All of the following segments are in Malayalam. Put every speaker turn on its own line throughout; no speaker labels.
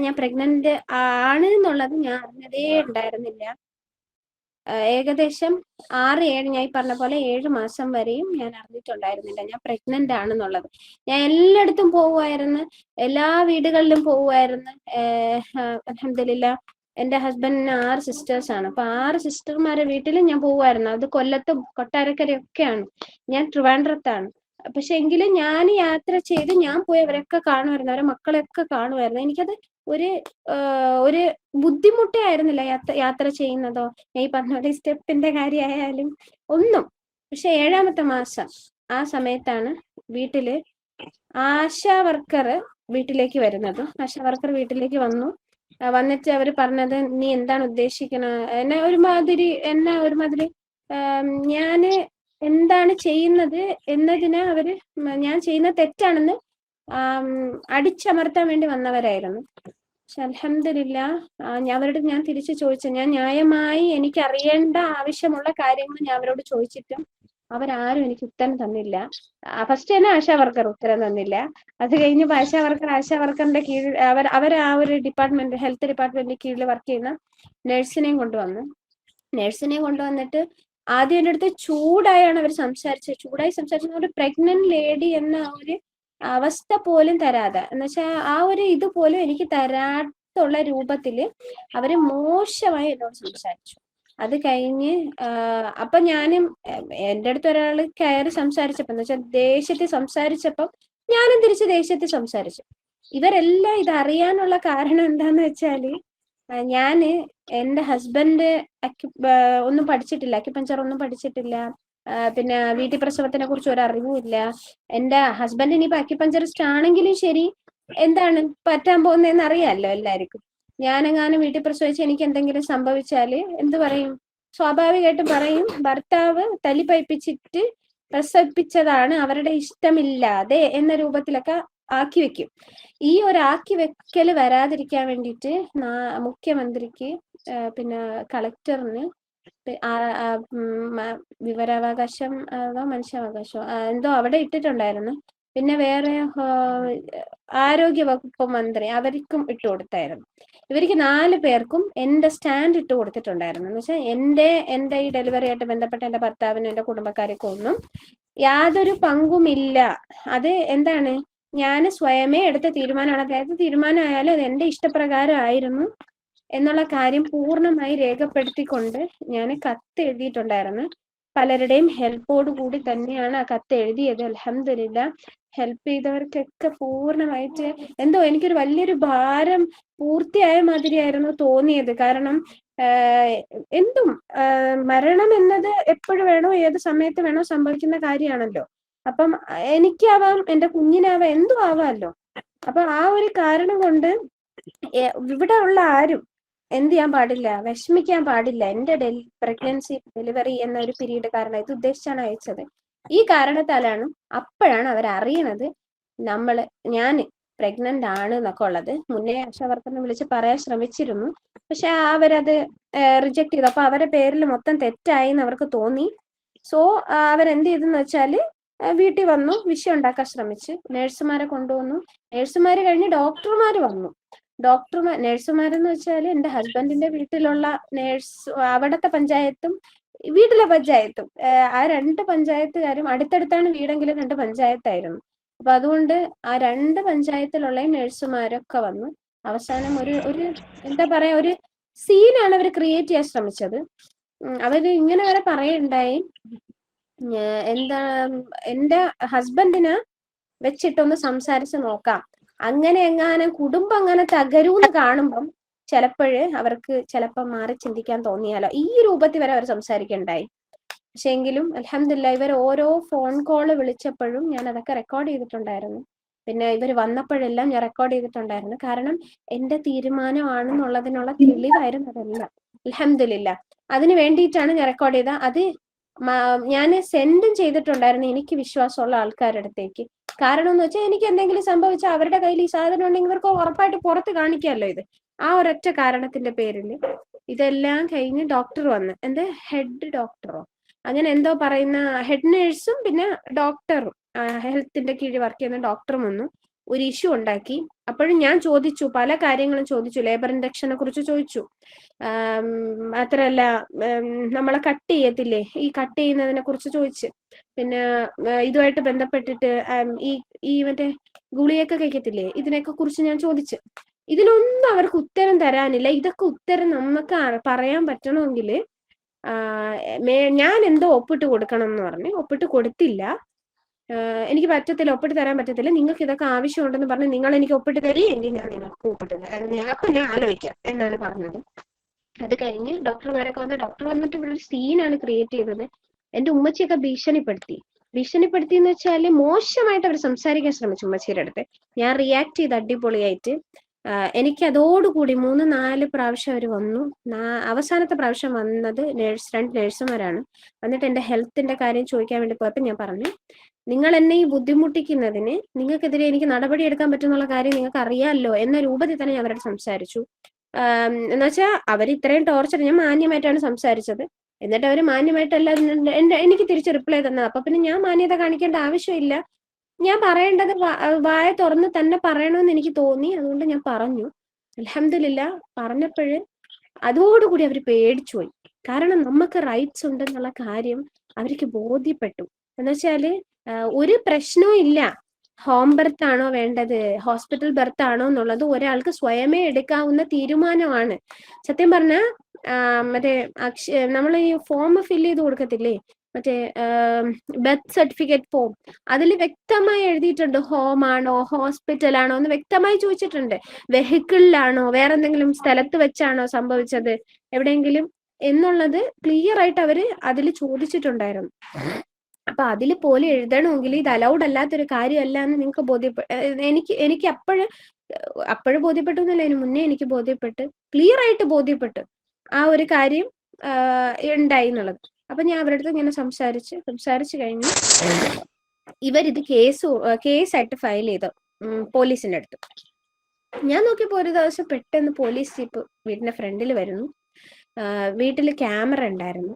ഞാൻ പ്രഗ്നന്റ് ആണ് എന്നുള്ളത് ഞാൻ അറിഞ്ഞതേ ഉണ്ടായിരുന്നില്ല. ഏകദേശം 6-7 ഞാൻ ഈ പറഞ്ഞ പോലെ 7 മാസം വരെയും ഞാൻ അറിഞ്ഞിട്ടുണ്ടായിരുന്നില്ല ഞാൻ പ്രഗ്നന്റ് ആണെന്നുള്ളത്. ഞാൻ എല്ലായിടത്തും പോവുമായിരുന്നു, എല്ലാ വീടുകളിലും പോവുമായിരുന്നു. അൽഹംദുലില്ലാ എന്റെ ഹസ്ബൻഡിന് 6 സിസ്റ്റേഴ്സ് ആണ്. അപ്പൊ 6 സിസ്റ്റർമാരെ വീട്ടിലും ഞാൻ പോവുമായിരുന്നു. അത് കൊല്ലത്തും കൊട്ടാരക്കരയൊക്കെയാണ്. ഞാൻ ട്രിവാൻഡ്രത്താണ്. പക്ഷെ എങ്കിലും ഞാൻ യാത്ര ചെയ്ത് ഞാൻ പോയി അവരൊക്കെ കാണുമായിരുന്നു, അവരെ മക്കളെയൊക്കെ കാണുമായിരുന്നു. എനിക്കത് ഒരു ഒരു ബുദ്ധിമുട്ടേ ആയിരുന്നില്ല യാത്ര ചെയ്യുന്നതോ ഈ പറഞ്ഞ പോലെ സ്റ്റെപ്പിന്റെ കാര്യമായാലും ഒന്നും. പക്ഷെ 7ാമത്തെ മാസം ആ സമയത്താണ് വീട്ടില് ആശാ വർക്കർ വീട്ടിലേക്ക് വരുന്നത്. ആശാ വർക്കർ വീട്ടിലേക്ക് വന്നു. വന്നിട്ട് അവര് പറഞ്ഞത്, നീ എന്താണ് ഉദ്ദേശിക്കണ, എന്നെ ഒരുമാതിരി ഞാന് എന്താണ് ചെയ്യുന്നത് എന്നതിന് അവര് ഞാൻ ചെയ്യുന്ന തെറ്റാണെന്ന് അടിച്ചമർത്താൻ വേണ്ടി വന്നവരായിരുന്നു. പക്ഷെ അൽഹംദുലില്ലാ ഞാൻ തിരിച്ചു ചോദിച്ചു, ഞാൻ ന്യായമായി എനിക്ക് അറിയേണ്ട ആവശ്യമുള്ള കാര്യങ്ങൾ ഞാൻ അവരോട് ചോദിച്ചിട്ടും അവരാരും എനിക്ക് ഉത്തരം തന്നില്ല. ഫസ്റ്റ് തന്നെ ആശാ വർക്കർ ഉത്തരം തന്നില്ല. അത് കഴിഞ്ഞ് ആശാ വർക്കറിന്റെ കീഴിൽ അവർ ആ ഒരു ഡിപ്പാർട്ട്മെന്റ്, ഹെൽത്ത് ഡിപ്പാർട്ട്മെന്റിന്റെ കീഴിൽ വർക്ക് ചെയ്യുന്ന നഴ്സിനെയും കൊണ്ടുവന്നിട്ട് ആദ്യം എൻ്റെ അടുത്ത് ചൂടായാണ് അവർ സംസാരിച്ചത്. ഒരു പ്രഗ്നന്റ് ലേഡി എന്ന ഒരു അവസ്ഥ പോലും തരാതെ, എന്നുവെച്ചാൽ ആ ഒരു ഇതുപോലും എനിക്ക് തരാത്തുള്ള രൂപത്തില് അവര് മോശമായി എന്നോട് സംസാരിച്ചു. അത് കഴിഞ്ഞ് അപ്പൊ ഞാനും എൻ്റെ അടുത്ത് ഒരാള് കയറി സംസാരിച്ചപ്പോ, എന്ന് വെച്ചാൽ ദേഷ്യത്തിൽ സംസാരിച്ചപ്പം ഞാനും തിരിച്ച് ദേഷ്യത്തിൽ സംസാരിച്ചു. ഇവരെല്ലാം ഇത് അറിയാനുള്ള കാരണം എന്താന്ന് വെച്ചാല് ഞാന് എന്റെ ഹസ്ബൻഡ് ഒന്നും പഠിച്ചിട്ടില്ല, അക്യുപഞ്ചർ ഒന്നും പഠിച്ചിട്ടില്ല. പിന്നെ വീട്ടിൽ പ്രസവത്തിനെ കുറിച്ച് ഒരു അറിവുമില്ല. എന്റെ ഹസ്ബൻഡ് ഇനിയിപ്പോ അക്യുപഞ്ചറിസ്റ്റ് ആണെങ്കിലും ശരി, എന്താണ് പറ്റാൻ പോകുന്നതെന്ന് അറിയാമല്ലോ എല്ലാവർക്കും. ഞാനെങ്ങാനും വീട്ടിൽ പ്രസവിച്ച് എനിക്ക് എന്തെങ്കിലും സംഭവിച്ചാല് എന്ത് പറയും? സ്വാഭാവികമായിട്ടും പറയും, ഭർത്താവ് തല്ലിപ്പഴിപ്പിച്ചിട്ട് പ്രസവിപ്പിച്ചതാണ്, അവരുടെ ഇഷ്ടമില്ലാതെ എന്ന രൂപത്തിലൊക്കെ ആക്കി വെക്കും. ഈ ഒരു ആക്കി വെക്കല് വരാതിരിക്കാൻ വേണ്ടിയിട്ട് മുഖ്യമന്ത്രിക്ക് പിന്നെ കളക്ടറിന് വിവരാവകാശം അതോ മനുഷ്യാവകാശം എന്തോ അവിടെ ഇട്ടിട്ടുണ്ടായിരുന്നു. പിന്നെ വേറെ ആരോഗ്യ വകുപ്പ് മന്ത്രി അവർക്കും ഇട്ട് കൊടുത്തായിരുന്നു. ഇവർക്ക് 4 പേർക്കും എന്റെ സ്റ്റാൻഡ് ഇട്ട് കൊടുത്തിട്ടുണ്ടായിരുന്നു. എന്ന് വെച്ചാൽ എന്റെ ഈ ഡെലിവറി ആയിട്ട് ബന്ധപ്പെട്ട എന്റെ ഭർത്താവിനും എന്റെ കുടുംബക്കാർക്കും ഒന്നും യാതൊരു പങ്കുമില്ല. അത് എന്താണ്, ഞാൻ സ്വയമേ എടുത്ത തീരുമാനമാണ്. അതായത് തീരുമാനമായാലും അത് എന്റെ ഇഷ്ടപ്രകാരം ആയിരുന്നു എന്നുള്ള കാര്യം പൂർണ്ണമായി രേഖപ്പെടുത്തിക്കൊണ്ട് ഞാൻ കത്ത് എഴുതിയിട്ടുണ്ടായിരുന്നു. പലരുടെയും ഹെൽപ്പോട് കൂടി തന്നെയാണ് ആ കത്ത് എഴുതിയത്. അൽഹംദുലില്ലാ ഹെൽപ്പ് ചെയ്തവർക്കൊക്കെ പൂർണ്ണമായിട്ട് എന്തോ എനിക്കൊരു വലിയൊരു ഭാരം പൂർത്തിയായ മാതിരിയായിരുന്നു തോന്നിയത്. കാരണം എന്തും മരണം എന്നത് എപ്പോഴും വേണോ ഏത് സമയത്ത് വേണോ സംഭവിക്കുന്ന കാര്യമാണല്ലോ. അപ്പം എനിക്കാവാം, എന്റെ കുഞ്ഞിനാവാം, എന്തും ആവാമല്ലോ. അപ്പൊ ആ ഒരു കാരണം കൊണ്ട് ഇവിടെ ഉള്ള ആരും എന്ത് ചെയ്യാൻ പാടില്ല, വിഷമിക്കാൻ പാടില്ല. എന്റെ പ്രഗ്നൻസി ഡെലിവറി എന്ന ഒരു പീരീഡ് കാരണം ഇത് ഉദ്ദേശിച്ചാണ് അയച്ചത്. ഈ കാരണത്താലാണ് അപ്പോഴാണ് അവരറിയണത് ഞാൻ പ്രഗ്നന്റ് ആണ് എന്നൊക്കെ ഉള്ളത്. മുന്നേ ആശാവർക്കറിനെ വിളിച്ച് പറയാൻ ശ്രമിച്ചിരുന്നു, പക്ഷെ അവരത് റിജക്ട് ചെയ്തു. അപ്പൊ അവരുടെ പേരിൽ മൊത്തം തെറ്റായി എന്ന് അവർക്ക് തോന്നി. സോ അവരെന്ത് ചെയ്തെന്ന് വെച്ചാല് വീട്ടിൽ വന്നു, വിഷയം ഉണ്ടാക്കാൻ ശ്രമിച്ച് നഴ്സുമാരെ കൊണ്ടുവന്നു. നഴ്സുമാര് കഴിഞ്ഞ് ഡോക്ടർമാര് വന്നു. നഴ്സുമാരെന്ന് വെച്ചാൽ എന്റെ ഹസ്ബൻഡിന്റെ വീട്ടിലുള്ള നേഴ്സ്, അവിടത്തെ പഞ്ചായത്തും വീട്ടിലെ പഞ്ചായത്തും, ആ 2 പഞ്ചായത്തുകാരും അടുത്തടുത്താണ് വീടെങ്കിലും 2 പഞ്ചായത്തായിരുന്നു. അപ്പൊ അതുകൊണ്ട് ആ 2 പഞ്ചായത്തിലുള്ള നഴ്സുമാരൊക്കെ വന്നു. അവസാനം ഒരു എന്താ പറയാ, ഒരു സീനാണ് അവർ ക്രിയേറ്റ് ചെയ്യാൻ ശ്രമിച്ചത്. അവര് ഇങ്ങനെ വരെ പറയുണ്ടായി, എന്താ എന്റെ ഹസ്ബൻഡിനെ വെച്ചിട്ടൊന്ന് സംസാരിച്ച് നോക്കാം, അങ്ങനെ എങ്ങാനും കുടുംബം അങ്ങനെ തകരൂന്ന് കാണുമ്പം അവർക്ക് ചിലപ്പം മാറി ചിന്തിക്കാൻ തോന്നിയാലോ, ഈ രൂപത്തിൽ വരെ അവർ സംസാരിക്കണ്ടായി. പക്ഷെ എങ്കിലും അൽഹംദുലില്ലാ ഇവർ ഓരോ ഫോൺ കോള് വിളിച്ചപ്പോഴും ഞാൻ അതൊക്കെ റെക്കോർഡ് ചെയ്തിട്ടുണ്ടായിരുന്നു. പിന്നെ ഇവർ വന്നപ്പോഴെല്ലാം ഞാൻ റെക്കോർഡ് ചെയ്തിട്ടുണ്ടായിരുന്നു. കാരണം എന്റെ തീരുമാനമാണെന്നുള്ളതിനുള്ള തെളിവായിരുന്നു അതെല്ലാം. അൽഹംദുലില്ലാ അതിന് വേണ്ടിയിട്ടാണ് ഞാൻ റെക്കോർഡ് ചെയ്ത അത് ഞാൻ സെൻഡും ചെയ്തിട്ടുണ്ടായിരുന്നു എനിക്ക് വിശ്വാസമുള്ള ആൾക്കാരുടെ അടുത്തേക്ക്. കാരണം എന്ന് വെച്ചാൽ എനിക്ക് എന്തെങ്കിലും സംഭവിച്ചാൽ അവരുടെ കയ്യിൽ ഈ സാധനം ഉണ്ടെങ്കിൽ ഇവർക്ക് ഉറപ്പായിട്ട് പുറത്ത് കാണിക്കാമല്ലോ ഇത്. ആ ഒരൊറ്റ കാരണത്തിന്റെ പേരിൽ ഇതെല്ലാം കഴിഞ്ഞ് ഡോക്ടർ വന്ന്, എന്റെ ഹെഡ് ഡോക്ടറോ അങ്ങനെ എന്തോ പറയുന്ന ഹെഡ് നേഴ്സും പിന്നെ ഡോക്ടറും, ഹെൽത്തിന്റെ കീഴിൽ വർക്ക് ചെയ്യുന്ന ഡോക്ടറും വന്നു. ഒരു ഇഷ്യൂ ഉണ്ടാക്കി. അപ്പോഴും ഞാൻ ചോദിച്ചു, പല കാര്യങ്ങളും ചോദിച്ചു, ലേബർ ഇൻഡക്ഷനെ കുറിച്ച് ചോദിച്ചു. മാത്രല്ല നമ്മളെ കട്ട് ചെയ്യത്തില്ലേ, ഈ കട്ട് ചെയ്യുന്നതിനെ കുറിച്ച് ചോദിച്ചു. പിന്നെ ഇതുമായിട്ട് ബന്ധപ്പെട്ടിട്ട് ഈ ഈ മറ്റേ ഗുളിയൊക്കെ കഴിക്കത്തില്ലേ, ഇതിനെയൊക്കെ കുറിച്ച് ഞാൻ ചോദിച്ചു. ഇതിനൊന്നും അവർക്ക് ഉത്തരം തരാനില്ല. ഇതൊക്കെ ഉത്തരം നമുക്ക് പറയാൻ പറ്റണമെങ്കിൽ ഞാൻ എന്തോ ഒപ്പിട്ട് കൊടുക്കണം എന്ന് പറഞ്ഞ് ഒപ്പിട്ട് കൊടുത്തില്ല. എനിക്ക് പറ്റത്തില്ല, ഒപ്പിട്ട് തരാൻ പറ്റത്തില്ല, നിങ്ങൾക്ക് ഇതൊക്കെ ആവശ്യമുണ്ടെന്ന് പറഞ്ഞ് നിങ്ങൾ എനിക്ക് ഒപ്പിട്ട് തരി, എങ്കിൽ ഞാൻ നിങ്ങൾക്ക് ഒപ്പിട്ട് തരാം, ഞങ്ങൾക്ക് ഞാൻ ആലോചിക്കാം എന്നാണ് പറഞ്ഞത്. അത് കഴിഞ്ഞ് ഡോക്ടർമാരൊക്കെ വന്ന്, ഡോക്ടർ വന്നിട്ട് ഇവിടെ ഒരു സീനാണ് ക്രിയേറ്റ് ചെയ്തത്. എന്റെ ഉമ്മച്ചിയൊക്കെ ഭീഷണിപ്പെടുത്തി എന്ന് വെച്ചാല് മോശമായിട്ട് അവർ സംസാരിക്കാൻ ശ്രമിച്ചു ഉമ്മച്ചിയുടെ അടുത്ത്. ഞാൻ റിയാക്ട് ചെയ്ത് അടിപൊളിയായിട്ട്. എനിക്ക് അതോടുകൂടി 3-4 പ്രാവശ്യം അവർ വന്നു. അവസാനത്തെ പ്രാവശ്യം വന്നത് രണ്ട് നേഴ്സുമാരാണ്. വന്നിട്ട് എന്റെ ഹെൽത്തിന്റെ കാര്യം ചോദിക്കാൻ വേണ്ടി പോയപ്പോൾ ഞാൻ പറഞ്ഞു, നിങ്ങൾ എന്നെ ഈ ബുദ്ധിമുട്ടിക്കുന്നതിന് നിങ്ങൾക്കെതിരെ എനിക്ക് നടപടി എടുക്കാൻ പറ്റുന്നുള്ള കാര്യം നിങ്ങൾക്ക് അറിയാമല്ലോ എന്ന രൂപത്തിൽ തന്നെ ഞാൻ അവരോട് സംസാരിച്ചു. എന്നുവെച്ചാൽ അവർ ഇത്രയും ടോർച്ചർ, ഞാൻ മാന്യമായിട്ടാണ് സംസാരിച്ചത്. എന്നിട്ട് അവർ മാന്യമായിട്ടല്ല എനിക്ക് തിരിച്ച് റിപ്ലൈ തന്നത്. അപ്പൊ പിന്നെ ഞാൻ മാന്യത കാണിക്കേണ്ട ആവശ്യമില്ല. ഞാൻ പറയേണ്ടത് വായ തുറന്ന് തന്നെ പറയണമെന്ന് എനിക്ക് തോന്നി. അതുകൊണ്ട് ഞാൻ പറഞ്ഞു. അൽഹംദുലില്ലാ പറഞ്ഞപ്പോഴ് അതോടുകൂടി അവർ പേടിച്ചു പോയി. കാരണം നമുക്ക് റൈറ്റ്സ് ഉണ്ടെന്നുള്ള കാര്യം അവർക്ക് ബോധ്യപ്പെട്ടു. എന്നുവെച്ചാല് ഒരു പ്രശ്നവും ഇല്ല. ഹോം ബർത്ത് ആണോ വേണ്ടത്, ഹോസ്പിറ്റൽ ബർത്ത് ആണോ എന്നുള്ളത് ഒരാൾക്ക് സ്വയമേ എടുക്കാവുന്ന തീരുമാനമാണ്. സത്യം പറഞ്ഞാൽ മറ്റേ നമ്മൾ ഈ ഫോം ഫില്ല് ചെയ്ത് കൊടുക്കത്തില്ലേ, മറ്റേ ബർത്ത് സർട്ടിഫിക്കറ്റ് ഫോം, അതിൽ വ്യക്തമായി എഴുതിയിട്ടുണ്ട് ഹോം ആണോ ഹോസ്പിറ്റൽ ആണോ എന്ന് വ്യക്തമായി ചോദിച്ചിട്ടുണ്ട്. വെഹിക്കിളിലാണോ വേറെ എന്തെങ്കിലും സ്ഥലത്ത് വെച്ചാണോ സംഭവിച്ചത് എവിടെയെങ്കിലും എന്നുള്ളത് ക്ലിയർ ആയിട്ട് അവര് അതിൽ ചോദിച്ചിട്ടുണ്ടായിരുന്നു. അപ്പൊ അതിൽ പോലും എഴുതണമെങ്കിൽ ഇത് അലൗഡ് അല്ലാത്തൊരു കാര്യമല്ല എന്ന് നിങ്ങൾക്ക് എനിക്ക് അപ്പോഴും ബോധ്യപ്പെട്ടു എന്നല്ല, അതിന് മുന്നേ എനിക്ക് ക്ലിയർ ആയിട്ട് ബോധ്യപ്പെട്ടു ആ ഒരു കാര്യം ഉണ്ടായി എന്നുള്ളത്. അപ്പൊ ഞാൻ അവരുടെ അടുത്ത് ഇങ്ങനെ സംസാരിച്ച് കഴിഞ്ഞു. ഇവരിത് കേസായിട്ട് ഫയൽ ചെയ്തു പോലീസിന്റെ അടുത്ത്. ഞാൻ നോക്കിയപ്പോ ഒരു ദിവസം പെട്ടെന്ന് പോലീസ് ജീപ്പ് വീടിന്റെ ഫ്രണ്ടിൽ വരുന്നു. വീട്ടിൽ ക്യാമറ ഉണ്ടായിരുന്നു,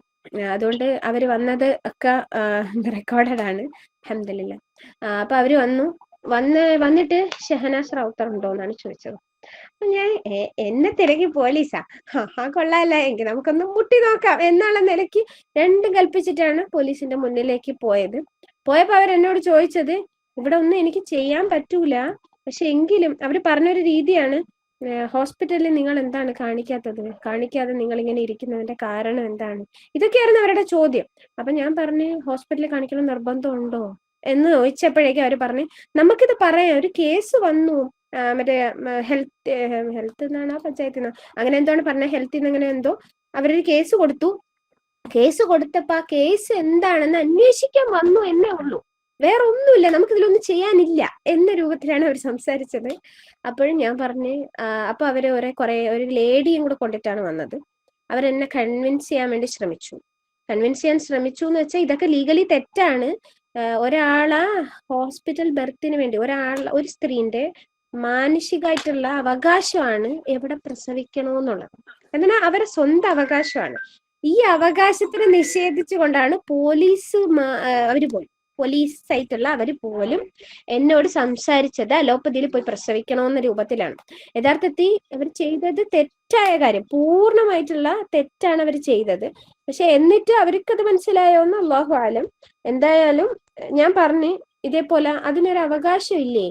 അതുകൊണ്ട് അവര് വന്നത് ഒക്കെ റെക്കോർഡഡ് ആണ്, അൽഹംദുലില്ലാ. അപ്പൊ അവര് വന്നിട്ട് ഷഹനാസ് റൗത്തർ ഉണ്ടോ എന്നാണ് ചോദിച്ചത്. അപ്പൊ ഞാൻ എന്നെ തിരക്കി പോലീസാ, കൊള്ളാല്ല, എങ്കിൽ നമുക്കൊന്ന് മുട്ടി നോക്കാം എന്നുള്ള നിലയ്ക്ക് രണ്ടും കൽപ്പിച്ചിട്ടാണ് പോലീസിന്റെ മുന്നിലേക്ക് പോയപ്പോ അവരെന്നോട് ചോദിച്ചത്, ഇവിടെ ഒന്നും എനിക്ക് ചെയ്യാൻ പറ്റൂല, പക്ഷെ എങ്കിലും അവര് പറഞ്ഞൊരു രീതിയാണ്, ഹോസ്പിറ്റലിൽ നിങ്ങൾ എന്താണ് കാണിക്കാതെ നിങ്ങൾ ഇങ്ങനെ ഇരിക്കുന്നതിന്റെ കാരണം എന്താണ്, ഇതൊക്കെയായിരുന്നു അവരുടെ ചോദ്യം. അപ്പൊ ഞാൻ പറഞ്ഞു, ഹോസ്പിറ്റലിൽ കാണിക്കണം നിർബന്ധമുണ്ടോ എന്ന് ചോദിച്ചപ്പോഴേക്കും അവര് പറഞ്ഞു, നമുക്കിത് പറയാം, ഒരു കേസ് വന്നു, മറ്റേ ഹെൽത്ത് എന്നാണ് പഞ്ചായത്തിൽ നിന്ന് അങ്ങനെ എന്താണ് പറഞ്ഞ, ഹെൽത്തിൽ നിന്ന് അങ്ങനെ എന്തോ അവരൊരു കേസ് കൊടുത്തപ്പോ ആ കേസ് എന്താണെന്ന് അന്വേഷിക്കാൻ വന്നു എന്നേ ഉള്ളൂ, വേറെ ഒന്നുമില്ല, നമുക്ക് ഇതിലൊന്നും ചെയ്യാനില്ല എന്ന രൂപത്തിലാണ് അവർ സംസാരിച്ചത്. അപ്പോഴും ഞാൻ പറഞ്ഞു, അപ്പൊ അവര് ഒരു ലേഡിയും കൂടെ കൊണ്ടിട്ടാണ് വന്നത്. അവരെന്നെ കൺവിൻസ് ചെയ്യാൻ ശ്രമിച്ചു എന്ന് വെച്ചാൽ ഇതൊക്കെ ലീഗലി തെറ്റാണ്. ഒരാളെ ഹോസ്പിറ്റൽ ബർത്തിന് വേണ്ടി ഒരു സ്ത്രീന്റെ മാനുഷികമായിട്ടുള്ള അവകാശമാണ് എവിടെ പ്രസവിക്കണമെന്നുള്ളത്. എന്നാൽ അവരുടെ സ്വന്തം അവകാശമാണ്. ഈ അവകാശത്തിനെ നിഷേധിച്ചുകൊണ്ടാണ് പോലീസ് ആയിട്ടുള്ള അവര് പോലും എന്നോട് സംസാരിച്ചത് അലോപ്പതിയിൽ പോയി പ്രസവിക്കണമെന്ന രൂപത്തിലാണ്. യഥാർത്ഥത്തിൽ അവർ ചെയ്തത് തെറ്റായ കാര്യം, പൂർണ്ണമായിട്ടുള്ള തെറ്റാണ് അവർ ചെയ്തത്. പക്ഷെ എന്നിട്ട് അവർക്കത് മനസ്സിലായോന്ന് അല്ലാഹു ആലം. എന്തായാലും ഞാൻ പറഞ്ഞു, ഇതേപോലെ അതിനൊരു അവകാശം ഇല്ലേ,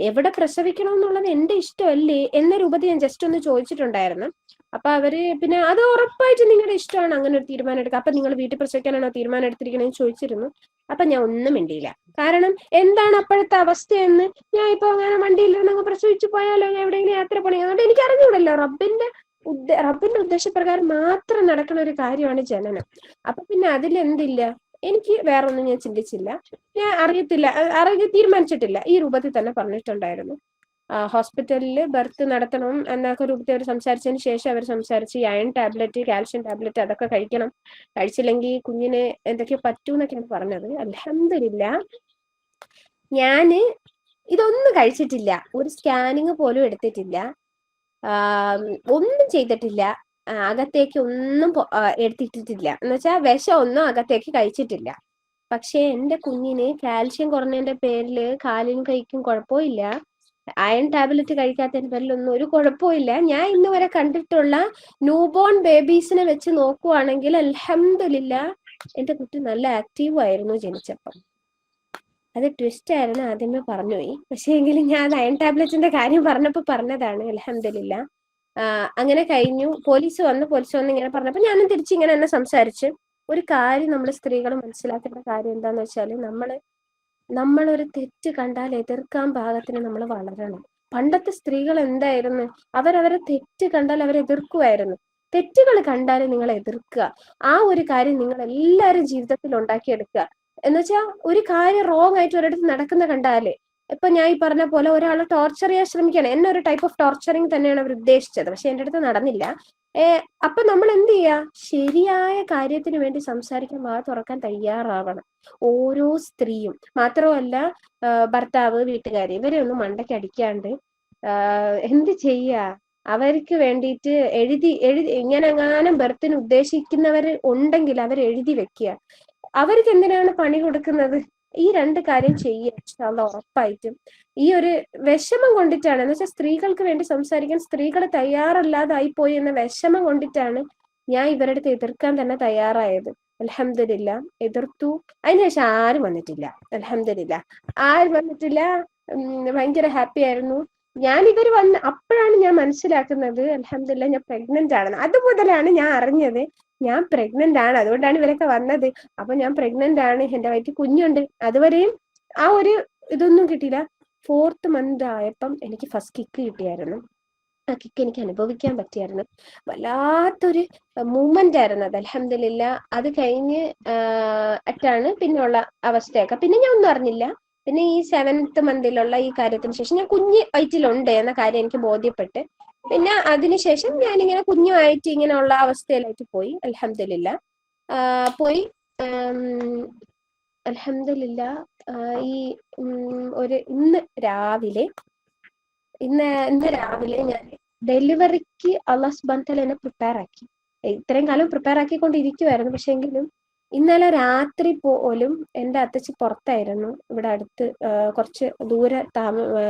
എവിടെ പ്രസവിക്കണം എന്നുള്ളത് എന്റെ ഇഷ്ടമല്ലേ എന്ന രൂപത്തിൽ ഞാൻ ജസ്റ്റ് ഒന്ന് ചോദിച്ചിട്ടുണ്ടായിരുന്നു. അപ്പൊ അവര് പിന്നെ അത് ഉറപ്പായിട്ട് നിങ്ങളുടെ ഇഷ്ടമാണ് അങ്ങനെ ഒരു തീരുമാനം എടുക്കുക, അപ്പൊ നിങ്ങൾ വീട്ടിൽ പ്രസവിക്കാനാണോ തീരുമാനം എടുത്തിരിക്കണമെന്ന് ചോദിച്ചിരുന്നു. അപ്പൊ ഞാൻ ഒന്നും മിണ്ടിയില്ല. കാരണം എന്താണ് അപ്പോഴത്തെ അവസ്ഥയെന്ന് ഞാൻ ഇപ്പൊ അങ്ങനെ വണ്ടിയിലിരുന്ന് പ്രസവിച്ചു പോയാലോ, ഞാൻ എവിടെയെങ്കിലും യാത്ര പോകണേ, അതുകൊണ്ട് എനിക്ക് അറിഞ്ഞൂടല്ലോ. റബ്ബിന്റെ ഉദ്ദേശപ്രകാരം മാത്രം നടക്കുന്ന ഒരു കാര്യമാണ് ജനനം. അപ്പൊ പിന്നെ അതിലെന്തില്ല, എനിക്ക് വേറെ ഒന്നും ഞാൻ ചിന്തിച്ചില്ല, ഞാൻ തീരുമാനിച്ചിട്ടില്ല. ഈ രൂപത്തിൽ തന്നെ പറഞ്ഞിട്ടുണ്ടായിരുന്നു. ഹോസ്പിറ്റലിൽ ബർത്ത് നടത്തണം എന്നൊക്കെ രൂപത്തിൽ അവർ സംസാരിച്ചതിന് ശേഷം അവർ സംസാരിച്ച് അയൺ ടാബ്ലറ്റ്, കാൽഷ്യം ടാബ്ലറ്റ് അതൊക്കെ കഴിച്ചില്ലെങ്കിൽ കുഞ്ഞിന് എന്തൊക്കെയോ പറ്റൂന്നൊക്കെയാണ് പറഞ്ഞത്. അൽഹംദുലില്ലാ ഞാന് ഇതൊന്നും കഴിച്ചിട്ടില്ല, ഒരു സ്കാനിങ് പോലും എടുത്തിട്ടില്ല, ഒന്നും ചെയ്തിട്ടില്ല, അകത്തേക്ക് ഒന്നും എടുത്തിട്ടില്ല, എന്ന് വെച്ചാൽ വിഷം ഒന്നും അകത്തേക്ക് കഴിച്ചിട്ടില്ല. പക്ഷേ എന്റെ കുഞ്ഞിന് കാൽഷ്യം കുറഞ്ഞതിന്റെ പേരിൽ കാലിനും കൈക്കും കുഴപ്പമില്ല, അയൺ ടാബ്ലറ്റ് കഴിക്കാത്തതിന്റെ പേരിലൊന്നും ഒരു കുഴപ്പമില്ല. ഞാൻ ഇന്ന് വരെ കണ്ടിട്ടുള്ള ന്യൂബോൺ ബേബീസിനെ വെച്ച് നോക്കുവാണെങ്കിൽ അൽഹംദുലില്ലാ എന്റെ കുട്ടി നല്ല ആക്റ്റീവ് ആയിരുന്നു ജനിച്ചപ്പം. അത് ട്വിസ്റ്റ് ആയിരുന്നു, ആദ്യമേ പറഞ്ഞുപോയി. പക്ഷേ എങ്കിലും ഞാൻ അയൺ ടാബ്ലറ്റിന്റെ കാര്യം പറഞ്ഞപ്പോൾ പറഞ്ഞതാണ്. അൽഹംദുലില്ലാ അങ്ങനെ കഴിഞ്ഞു. പോലീസ് വന്ന് ഇങ്ങനെ പറഞ്ഞപ്പോൾ ഞാനും തിരിച്ചിങ്ങനെ തന്നെ സംസാരിച്ച്. ഒരു കാര്യം നമ്മൾ സ്ത്രീകൾ മനസ്സിലാക്കേണ്ട കാര്യം എന്താന്ന് വെച്ചാൽ, നമ്മളൊരു തെറ്റ് കണ്ടാൽ എതിർക്കാൻ പാകത്തിന് നമ്മൾ വളരണം. പണ്ടത്തെ സ്ത്രീകൾ എന്തായിരുന്നു, അവരവരെ തെറ്റ് കണ്ടാൽ അവരെ എതിർക്കുമായിരുന്നു. തെറ്റുകൾ കണ്ടാൽ നിങ്ങൾ എതിർക്കുക. ആ ഒരു കാര്യം നിങ്ങൾ എല്ലാവരും ജീവിതത്തിൽ ഉണ്ടാക്കിയെടുക്കുക. എന്നുവെച്ചാൽ ഒരു കാര്യം റോങ് ആയിട്ട് ഒരിടത്ത് നടക്കുന്ന കണ്ടാലേ, ഇപ്പൊ ഞാൻ ഈ പറഞ്ഞ പോലെ ഒരാളെ ടോർച്ചർ ചെയ്യാൻ ശ്രമിക്കുകയാണ്, എന്നെ ഒരു ടൈപ്പ് ഓഫ് ടോർച്ചറിങ് തന്നെയാണ് അവർ ഉദ്ദേശിച്ചത്, പക്ഷെ എന്റെ അടുത്ത് നടന്നില്ല. അപ്പൊ നമ്മൾ എന്ത് ചെയ്യുക, ശരിയായ കാര്യത്തിന് വേണ്ടി സംസാരിക്കാൻ വാ തുറക്കാൻ തയ്യാറാവണം ഓരോ സ്ത്രീയും. മാത്രമല്ല ഭർത്താവ്, വീട്ടുകാരി ഇവരെ ഒന്നും മണ്ടയ്ക്ക് അടിക്കാണ്ട് എന്ത് ചെയ്യാ, അവർക്ക് വേണ്ടിയിട്ട് എഴുതി ഇങ്ങനെങ്ങാനും ബർത്തിന് ഉദ്ദേശിക്കുന്നവർ ഉണ്ടെങ്കിൽ അവർ എഴുതി വെക്കുക. അവർക്ക് എന്തിനാണ് പണി കൊടുക്കുന്നത്? ഈ രണ്ട് കാര്യം ചെയ്യുക ഉറപ്പായിട്ടും. ഈ ഒരു വിഷമം കൊണ്ടിട്ടാണ്, എന്ന് വെച്ചാൽ സ്ത്രീകൾക്ക് വേണ്ടി സംസാരിക്കാൻ സ്ത്രീകൾ തയ്യാറല്ലാതായി പോയി എന്ന വിഷമം കൊണ്ടിട്ടാണ് ഞാൻ ഇവരുടെ അടുത്ത് എതിർക്കാൻ തന്നെ തയ്യാറായത്. അൽഹംദുലില്ലാ എതിർത്തു. അതിനുശേഷം ആരും വന്നിട്ടില്ല. അൽഹംദുലില്ലാ ആരും വന്നിട്ടില്ല. ഭയങ്കര ഹാപ്പി ആയിരുന്നു. ഇവർ വന്ന് അപ്പോഴാണ് ഞാൻ മനസ്സിലാക്കുന്നത് അൽഹംദുലില്ലാ ഞാൻ പ്രഗ്നന്റ് ആണെന്ന്. അതുമുതലാണ് ഞാൻ അറിഞ്ഞത് ഞാൻ പ്രഗ്നന്റ് ആണ്. അതുകൊണ്ടാണ് ഇവരൊക്കെ വന്നത്. അപ്പൊ ഞാൻ പ്രഗ്നന്റ് ആണ്, എന്റെ വയറ്റിൽ കുഞ്ഞുണ്ട്. അതുവരെയും ആ ഒരു ഇതൊന്നും കിട്ടിയില്ല. 4th മന്ത് ആയപ്പം എനിക്ക് ഫസ്റ്റ് കിക്ക് കിട്ടിയായിരുന്നു. ആ കിക്ക് എനിക്ക് അനുഭവിക്കാൻ പറ്റിയായിരുന്നു. വല്ലാത്തൊരു മൂമെന്റ് ആയിരുന്നു അത്. അൽഹംദുലില്ലാ അത് കഴിഞ്ഞ് അറ്റാണ് പിന്നെയുള്ള അവസ്ഥയൊക്കെ. പിന്നെ ഞാൻ ഒന്നും അറിഞ്ഞില്ല. പിന്നെ ഈ 7th മന്തിലുള്ള ഈ കാര്യത്തിന് ശേഷം ഞാൻ കുഞ്ഞ് വയറ്റിലുണ്ട് എന്ന കാര്യം എനിക്ക് ബോധ്യപ്പെട്ട് പിന്നെ അതിനുശേഷം ഞാനിങ്ങനെ കുഞ്ഞുമായിട്ട് ഇങ്ങനെയുള്ള അവസ്ഥയിലായിട്ട് പോയി. അൽഹംദുലില്ലാ പോയി. അൽഹംദുലില്ലാ ഈ ഇന്ന് രാവിലെ ഞാൻ ഡെലിവറിക്ക് അള്ളാഹു സുബ്ഹാനഹു വ തആല എന്നെ പ്രിപ്പയർ ആക്കി. ഇത്രയും കാലം പ്രിപ്പയർ ആക്കിക്കൊണ്ടിരിക്കുവായിരുന്നു. പക്ഷെ എങ്കിലും ഇന്നലെ രാത്രി പോലും എൻ്റെ അത്തച്ചി പുറത്തായിരുന്നു, ഇവിടെ അടുത്ത് കുറച്ച് ദൂരെ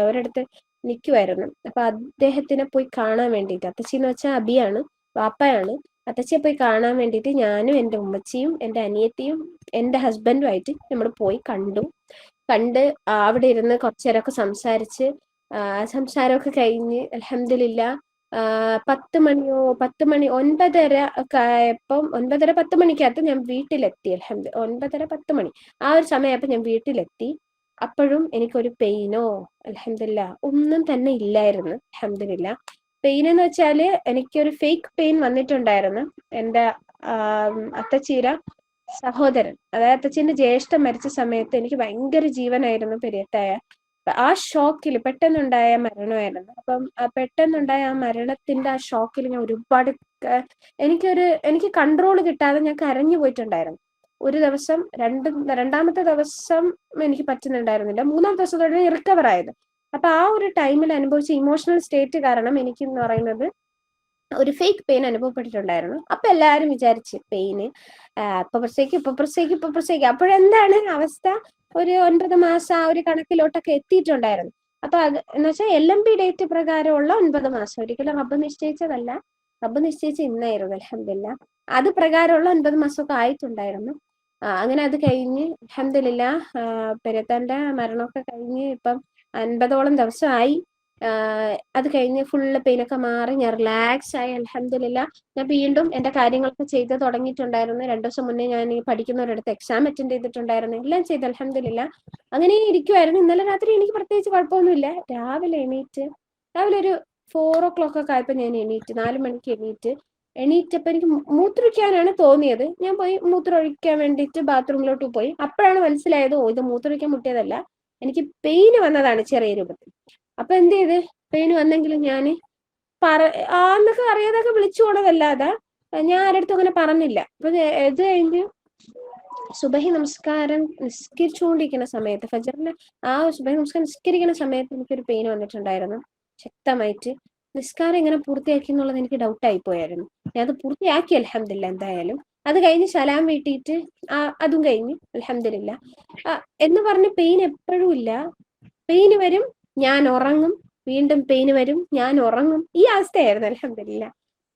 ഒരിടത്ത് നിൽക്കുമായിരുന്നു. അപ്പൊ അദ്ദേഹത്തിനെ പോയി കാണാൻ വേണ്ടിയിട്ട്, അത്തച്ചി എന്ന് വെച്ചാൽ അബിയാണ്, വാപ്പയാണ്. അത്തച്ചിയെ പോയി കാണാൻ വേണ്ടിയിട്ട് ഞാനും എൻ്റെ ഉമ്മച്ചിയും എൻ്റെ അനിയത്തിയും എൻ്റെ ഹസ്ബൻഡുമായിട്ട് നമ്മൾ പോയി കണ്ട് അവിടെ ഇരുന്ന് കുറച്ചു നേരമൊക്കെ സംസാരിച്ച് സംസാരമൊക്കെ കഴിഞ്ഞ് അൽഹംദുലില്ലാ 10 മണിയോ 9:30 ഒക്കെ ആയപ്പം 9:30-10 മണിക്കകത്ത് ഞാൻ വീട്ടിലെത്തി. 9:30-10 മണി ആ ഒരു സമയമായപ്പോൾ ഞാൻ വീട്ടിലെത്തി. അപ്പോഴും എനിക്കൊരു പെയിനോ അൽഹംദുലില്ലാ ഒന്നും തന്നെ ഇല്ലായിരുന്നു. അൽഹംദുലില്ലാ പെയിൻ എന്ന് വെച്ചാല് എനിക്കൊരു ഫേക്ക് പെയിൻ വന്നിട്ടുണ്ടായിരുന്നു. എൻ്റെ അത്തച്ചീര സഹോദരൻ, അതായത് അത്തച്ചീന്റെ ജ്യേഷ്ഠൻ മരിച്ച സമയത്ത് എനിക്ക് ഭയങ്കര ജീവനായിരുന്നു പെരിയത്തായ. ആ ഷോക്കിൽ പെട്ടെന്നുണ്ടായ മരണമായിരുന്നു. അപ്പം പെട്ടെന്നുണ്ടായ ആ മരണത്തിന്റെ ആ ഷോക്കിൽ ഞാൻ ഒരുപാട് എനിക്ക് കൺട്രോൾ കിട്ടാതെ ഞാൻ കരഞ്ഞു പോയിട്ടുണ്ടായിരുന്നു. ഒരു ദിവസം രണ്ടാമത്തെ ദിവസം എനിക്ക് പറ്റുന്നുണ്ടായിരുന്നില്ല. 3-ാമത്തെ ദിവസത്തോടെ റിക്കവർ ആയത്. അപ്പൊ ആ ഒരു ടൈമിൽ അനുഭവിച്ച ഇമോഷണൽ സ്റ്റേറ്റ് കാരണം എനിക്ക് എന്ന് പറയുന്നത് ഒരു ഫേക്ക് പെയിൻ അനുഭവപ്പെട്ടിട്ടുണ്ടായിരുന്നു. അപ്പൊ എല്ലാരും വിചാരിച്ച് പെയിന് ഇപ്പൊ പ്രസവിക്കും. അപ്പോഴെന്താണ് അവസ്ഥ, ഒരു 9 മാസം ആ ഒരു കണക്കിലോട്ടൊക്കെ എത്തിയിട്ടുണ്ടായിരുന്നു. അപ്പൊ അത് എന്ന് വെച്ചാൽ LMP ഡേറ്റ് പ്രകാരമുള്ള 9 മാസം, ഒരിക്കലും റബ്ബ് നിശ്ചയിച്ചതല്ല. റബ്ബ് നിശ്ചയിച്ച ഇന്നായിരുന്നു. അൽഹംദുലില്ലാ അത് പ്രകാരമുള്ള 9 മാസമൊക്കെ ആയിട്ടുണ്ടായിരുന്നു. അങ്ങനെ അത് കഴിഞ്ഞ് അൽഹംദുലില്ലാ പെരിയത്താന്റെ മരണമൊക്കെ കഴിഞ്ഞ് ഇപ്പം 50ഓളം ദിവസമായി. അത് കഴിഞ്ഞ് ഫുള്ള് പെയിനൊക്കെ മാറി ഞാൻ റിലാക്സ് ആയി. അൽഹംദുലില്ലാ ഞാൻ വീണ്ടും എന്റെ കാര്യങ്ങളൊക്കെ ചെയ്ത് തുടങ്ങിയിട്ടുണ്ടായിരുന്നു. 2 ദിവസം മുന്നേ ഞാൻ ഈ പഠിക്കുന്നവരടുത്ത് എക്സാം അറ്റൻഡ് ചെയ്തിട്ടുണ്ടായിരുന്നു. എല്ലാം ചെയ്ത് അൽഹംദുലില്ലാ അങ്ങനെ ഇരിക്കുവായിരുന്നു. ഇന്നലെ രാത്രി എനിക്ക് പ്രത്യേകിച്ച് കുഴപ്പമൊന്നുമില്ല. രാവിലെ ഒരു 4 o'clock ഒക്കെ ആയപ്പോൾ ഞാൻ 4 മണിക്ക് എണീറ്റപ്പോൾ എനിക്ക് മൂത്രമൊഴിക്കാനാണ് തോന്നിയത്. ഞാൻ പോയി മൂത്രമൊഴിക്കാൻ വേണ്ടിയിട്ട് ബാത്റൂമിലോട്ട് പോയി. അപ്പോഴാണ് മനസ്സിലായത് ഇത് മൂത്രമൊഴിക്കാൻ മുട്ടിയതല്ല, എനിക്ക് പെയിന് വന്നതാണ് ചെറിയ രൂപത്തിൽ. അപ്പൊ എന്ത് ചെയ്ത്, പെയിന് വന്നെങ്കിലും ഞാൻ എന്നൊക്കെ അറിയാതൊക്കെ വിളിച്ചു പോണതല്ലാതെ ഞാൻ ആരടുത്തും അങ്ങനെ പറഞ്ഞില്ല. അപ്പൊ ഇത് കഴിഞ്ഞ് സുബഹി നമസ്കാരം നിസ്കരിച്ചുകൊണ്ടിരിക്കുന്ന സമയത്ത്, ഫജറിന് സുബഹി നമസ്കാരം നിസ്കരിക്കുന്ന സമയത്ത് എനിക്കൊരു പെയിൻ വന്നിട്ടുണ്ടായിരുന്നു ശക്തമായിട്ട്. നിസ്കാരം എങ്ങനെ പൂർത്തിയാക്കി എന്നുള്ളത് എനിക്ക് ഡൗട്ട് ആയി പോയായിരുന്നു. ഞാൻ അത് പൂർത്തിയാക്കി അൽഹംദുലില്ലാ എന്തായാലും. അത് കഴിഞ്ഞ് സലാം വീട്ടിയിട്ട് അതും കഴിഞ്ഞു അൽഹംദുലില്ലാ. എന്ന് പറഞ്ഞ് പെയിൻ എപ്പോഴും ഇല്ല. പെയിന് വരും, ഞാൻ ഉറങ്ങും, വീണ്ടും പെയിന് വരും, ഞാൻ ഉറങ്ങും. ഈ അവസ്ഥയായിരുന്നു അൽഹംദുലില്ലാ.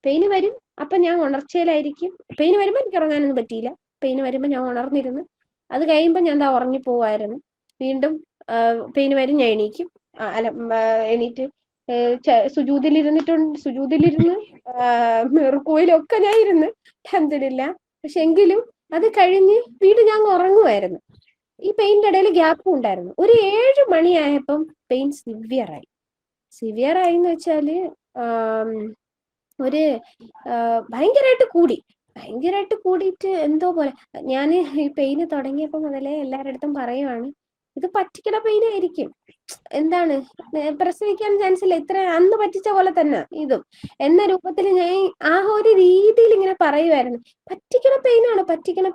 പെയിന് വരും, അപ്പൊ ഞാൻ ഉണർച്ചയിലായിരിക്കും. പെയിന് വരുമ്പോൾ എനിക്ക് ഉറങ്ങാനൊന്നും പറ്റിയില്ല. പെയിന് വരുമ്പോൾ ഞാൻ ഉണർന്നിരുന്നു. അത് കഴിയുമ്പോൾ ഞാൻ ദാ ഉറങ്ങി പോവായിരുന്നു. വീണ്ടും പെയിന് വരും, ഞാൻ എണീക്കും. അല്ല, എണീറ്റ് സുജൂദിലിരുന്ന് റുക്കോയിലൊക്കെ ഞാൻ ഇരുന്ന് അൽഹംദുലില്ലാ. പക്ഷെ എങ്കിലും അത് കഴിഞ്ഞ് വീണ്ടും ഞാൻ ഉറങ്ങുമായിരുന്നു. ഈ പെയിന്റെ ഇടയിൽ ഗ്യാപ്പും ഉണ്ടായിരുന്നു. ഒരു 7 മണിയായപ്പം പെയിൻ സിവിയർ ആയി എന്ന് വെച്ചാല് ഒരു ഭയങ്കരമായിട്ട് കൂടിയിട്ട് എന്തോ പോലെ. ഞാൻ ഈ പെയിന് തുടങ്ങിയപ്പോൾ മുതലേ എല്ലാവരുടെ അടുത്തും പറയുവാണ്, ഇത് പറ്റിക്കണ പെയിൻ ആയിരിക്കും, എന്താണ് പ്രസവിക്കാൻ ചാൻസ് ഇല്ല, ഇത്ര അന്ന് പറ്റിച്ച പോലെ തന്നെ ഇതും എന്ന രൂപത്തിൽ ഞാൻ ആ ഒരു രീതിയിൽ ഇങ്ങനെ പറയുമായിരുന്നു. പറ്റിക്കണ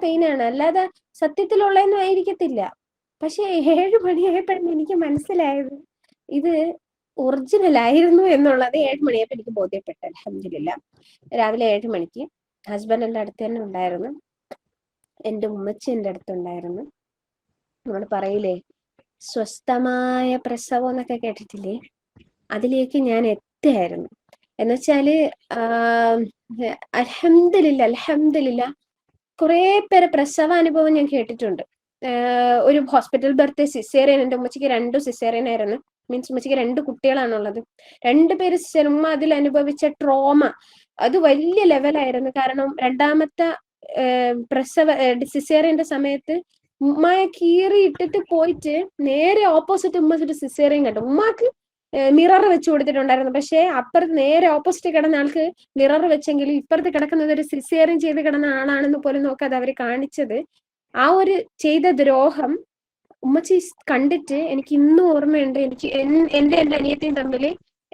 പെയിനാണ്, അല്ലാതെ സത്യത്തിലുള്ളതൊന്നും ആയിരിക്കത്തില്ല. പക്ഷെ 7 മണിയായപ്പോഴാണ് എനിക്ക് മനസ്സിലായത് ഇത് ഒറിജിനൽ ആയിരുന്നു എന്നുള്ളത്. 7 മണിയായപ്പോൾ എനിക്ക് ബോധ്യപ്പെട്ടു അൽഹംദുലില്ലാ. രാവിലെ 7 മണിക്ക് ഹസ്ബൻഡ് എൻ്റെ അടുത്ത് തന്നെ ഉണ്ടായിരുന്നു, എൻ്റെ ഉമ്മച്ചി എൻ്റെ അടുത്തുണ്ടായിരുന്നു. നമ്മൾ പറയില്ലേ സ്വസ്ഥമായ പ്രസവം എന്നൊക്കെ കേട്ടിട്ടില്ലേ, അതിലേക്ക് ഞാൻ എത്തുകയായിരുന്നു. എന്നുവെച്ചാല് അൽഹംദുലില്ലാ കുറെ പേരെ പ്രസവാനുഭവം ഞാൻ കേട്ടിട്ടുണ്ട്. ഒരു ഹോസ്പിറ്റൽ ബർത്ത് സിസേറിയൻ, എൻ്റെ ഉമ്മച്ചിക്ക് 2 സിസേറിയൻ ആയിരുന്നു. മീൻസ് ഉമ്മച്ചിക്ക് 2 കുട്ടികളാണുള്ളത്. 2 പേര് ഉമ്മ അതിൽ അനുഭവിച്ച ട്രോമ അത് വലിയ ലെവലായിരുന്നു. കാരണം രണ്ടാമത്തെ സിസേറിയന്റെ സമയത്ത് ഉമ്മയെ കീറി ഇട്ടിട്ട് പോയിട്ട് നേരെ ഓപ്പോസിറ്റ് ഉമ്മ ഒരു സിസേറിയൻ കണ്ടു. ഉമ്മാക്ക് മിറർ വെച്ച് കൊടുത്തിട്ടുണ്ടായിരുന്നു. പക്ഷെ അപ്പുറത്ത് നേരെ ഓപ്പോസിറ്റ് കിടന്ന ആൾക്ക് മിറർ വെച്ചെങ്കിലും ഇപ്പുറത്ത് കിടക്കുന്നത് ഒരു സിസേറിയൻ ചെയ്ത് കിടന്ന ആളാണെന്ന് പോലും നോക്കാതെ അവർ കാണിച്ചത്. ആ ഒരു ചെയ്ത ദ്രോഹം ഉമ്മച്ചി കണ്ടിട്ട് എനിക്ക് ഇന്നും ഓർമ്മയുണ്ട്. എനിക്ക് എൻ്റെ അനിയത്തിയും തമ്മിൽ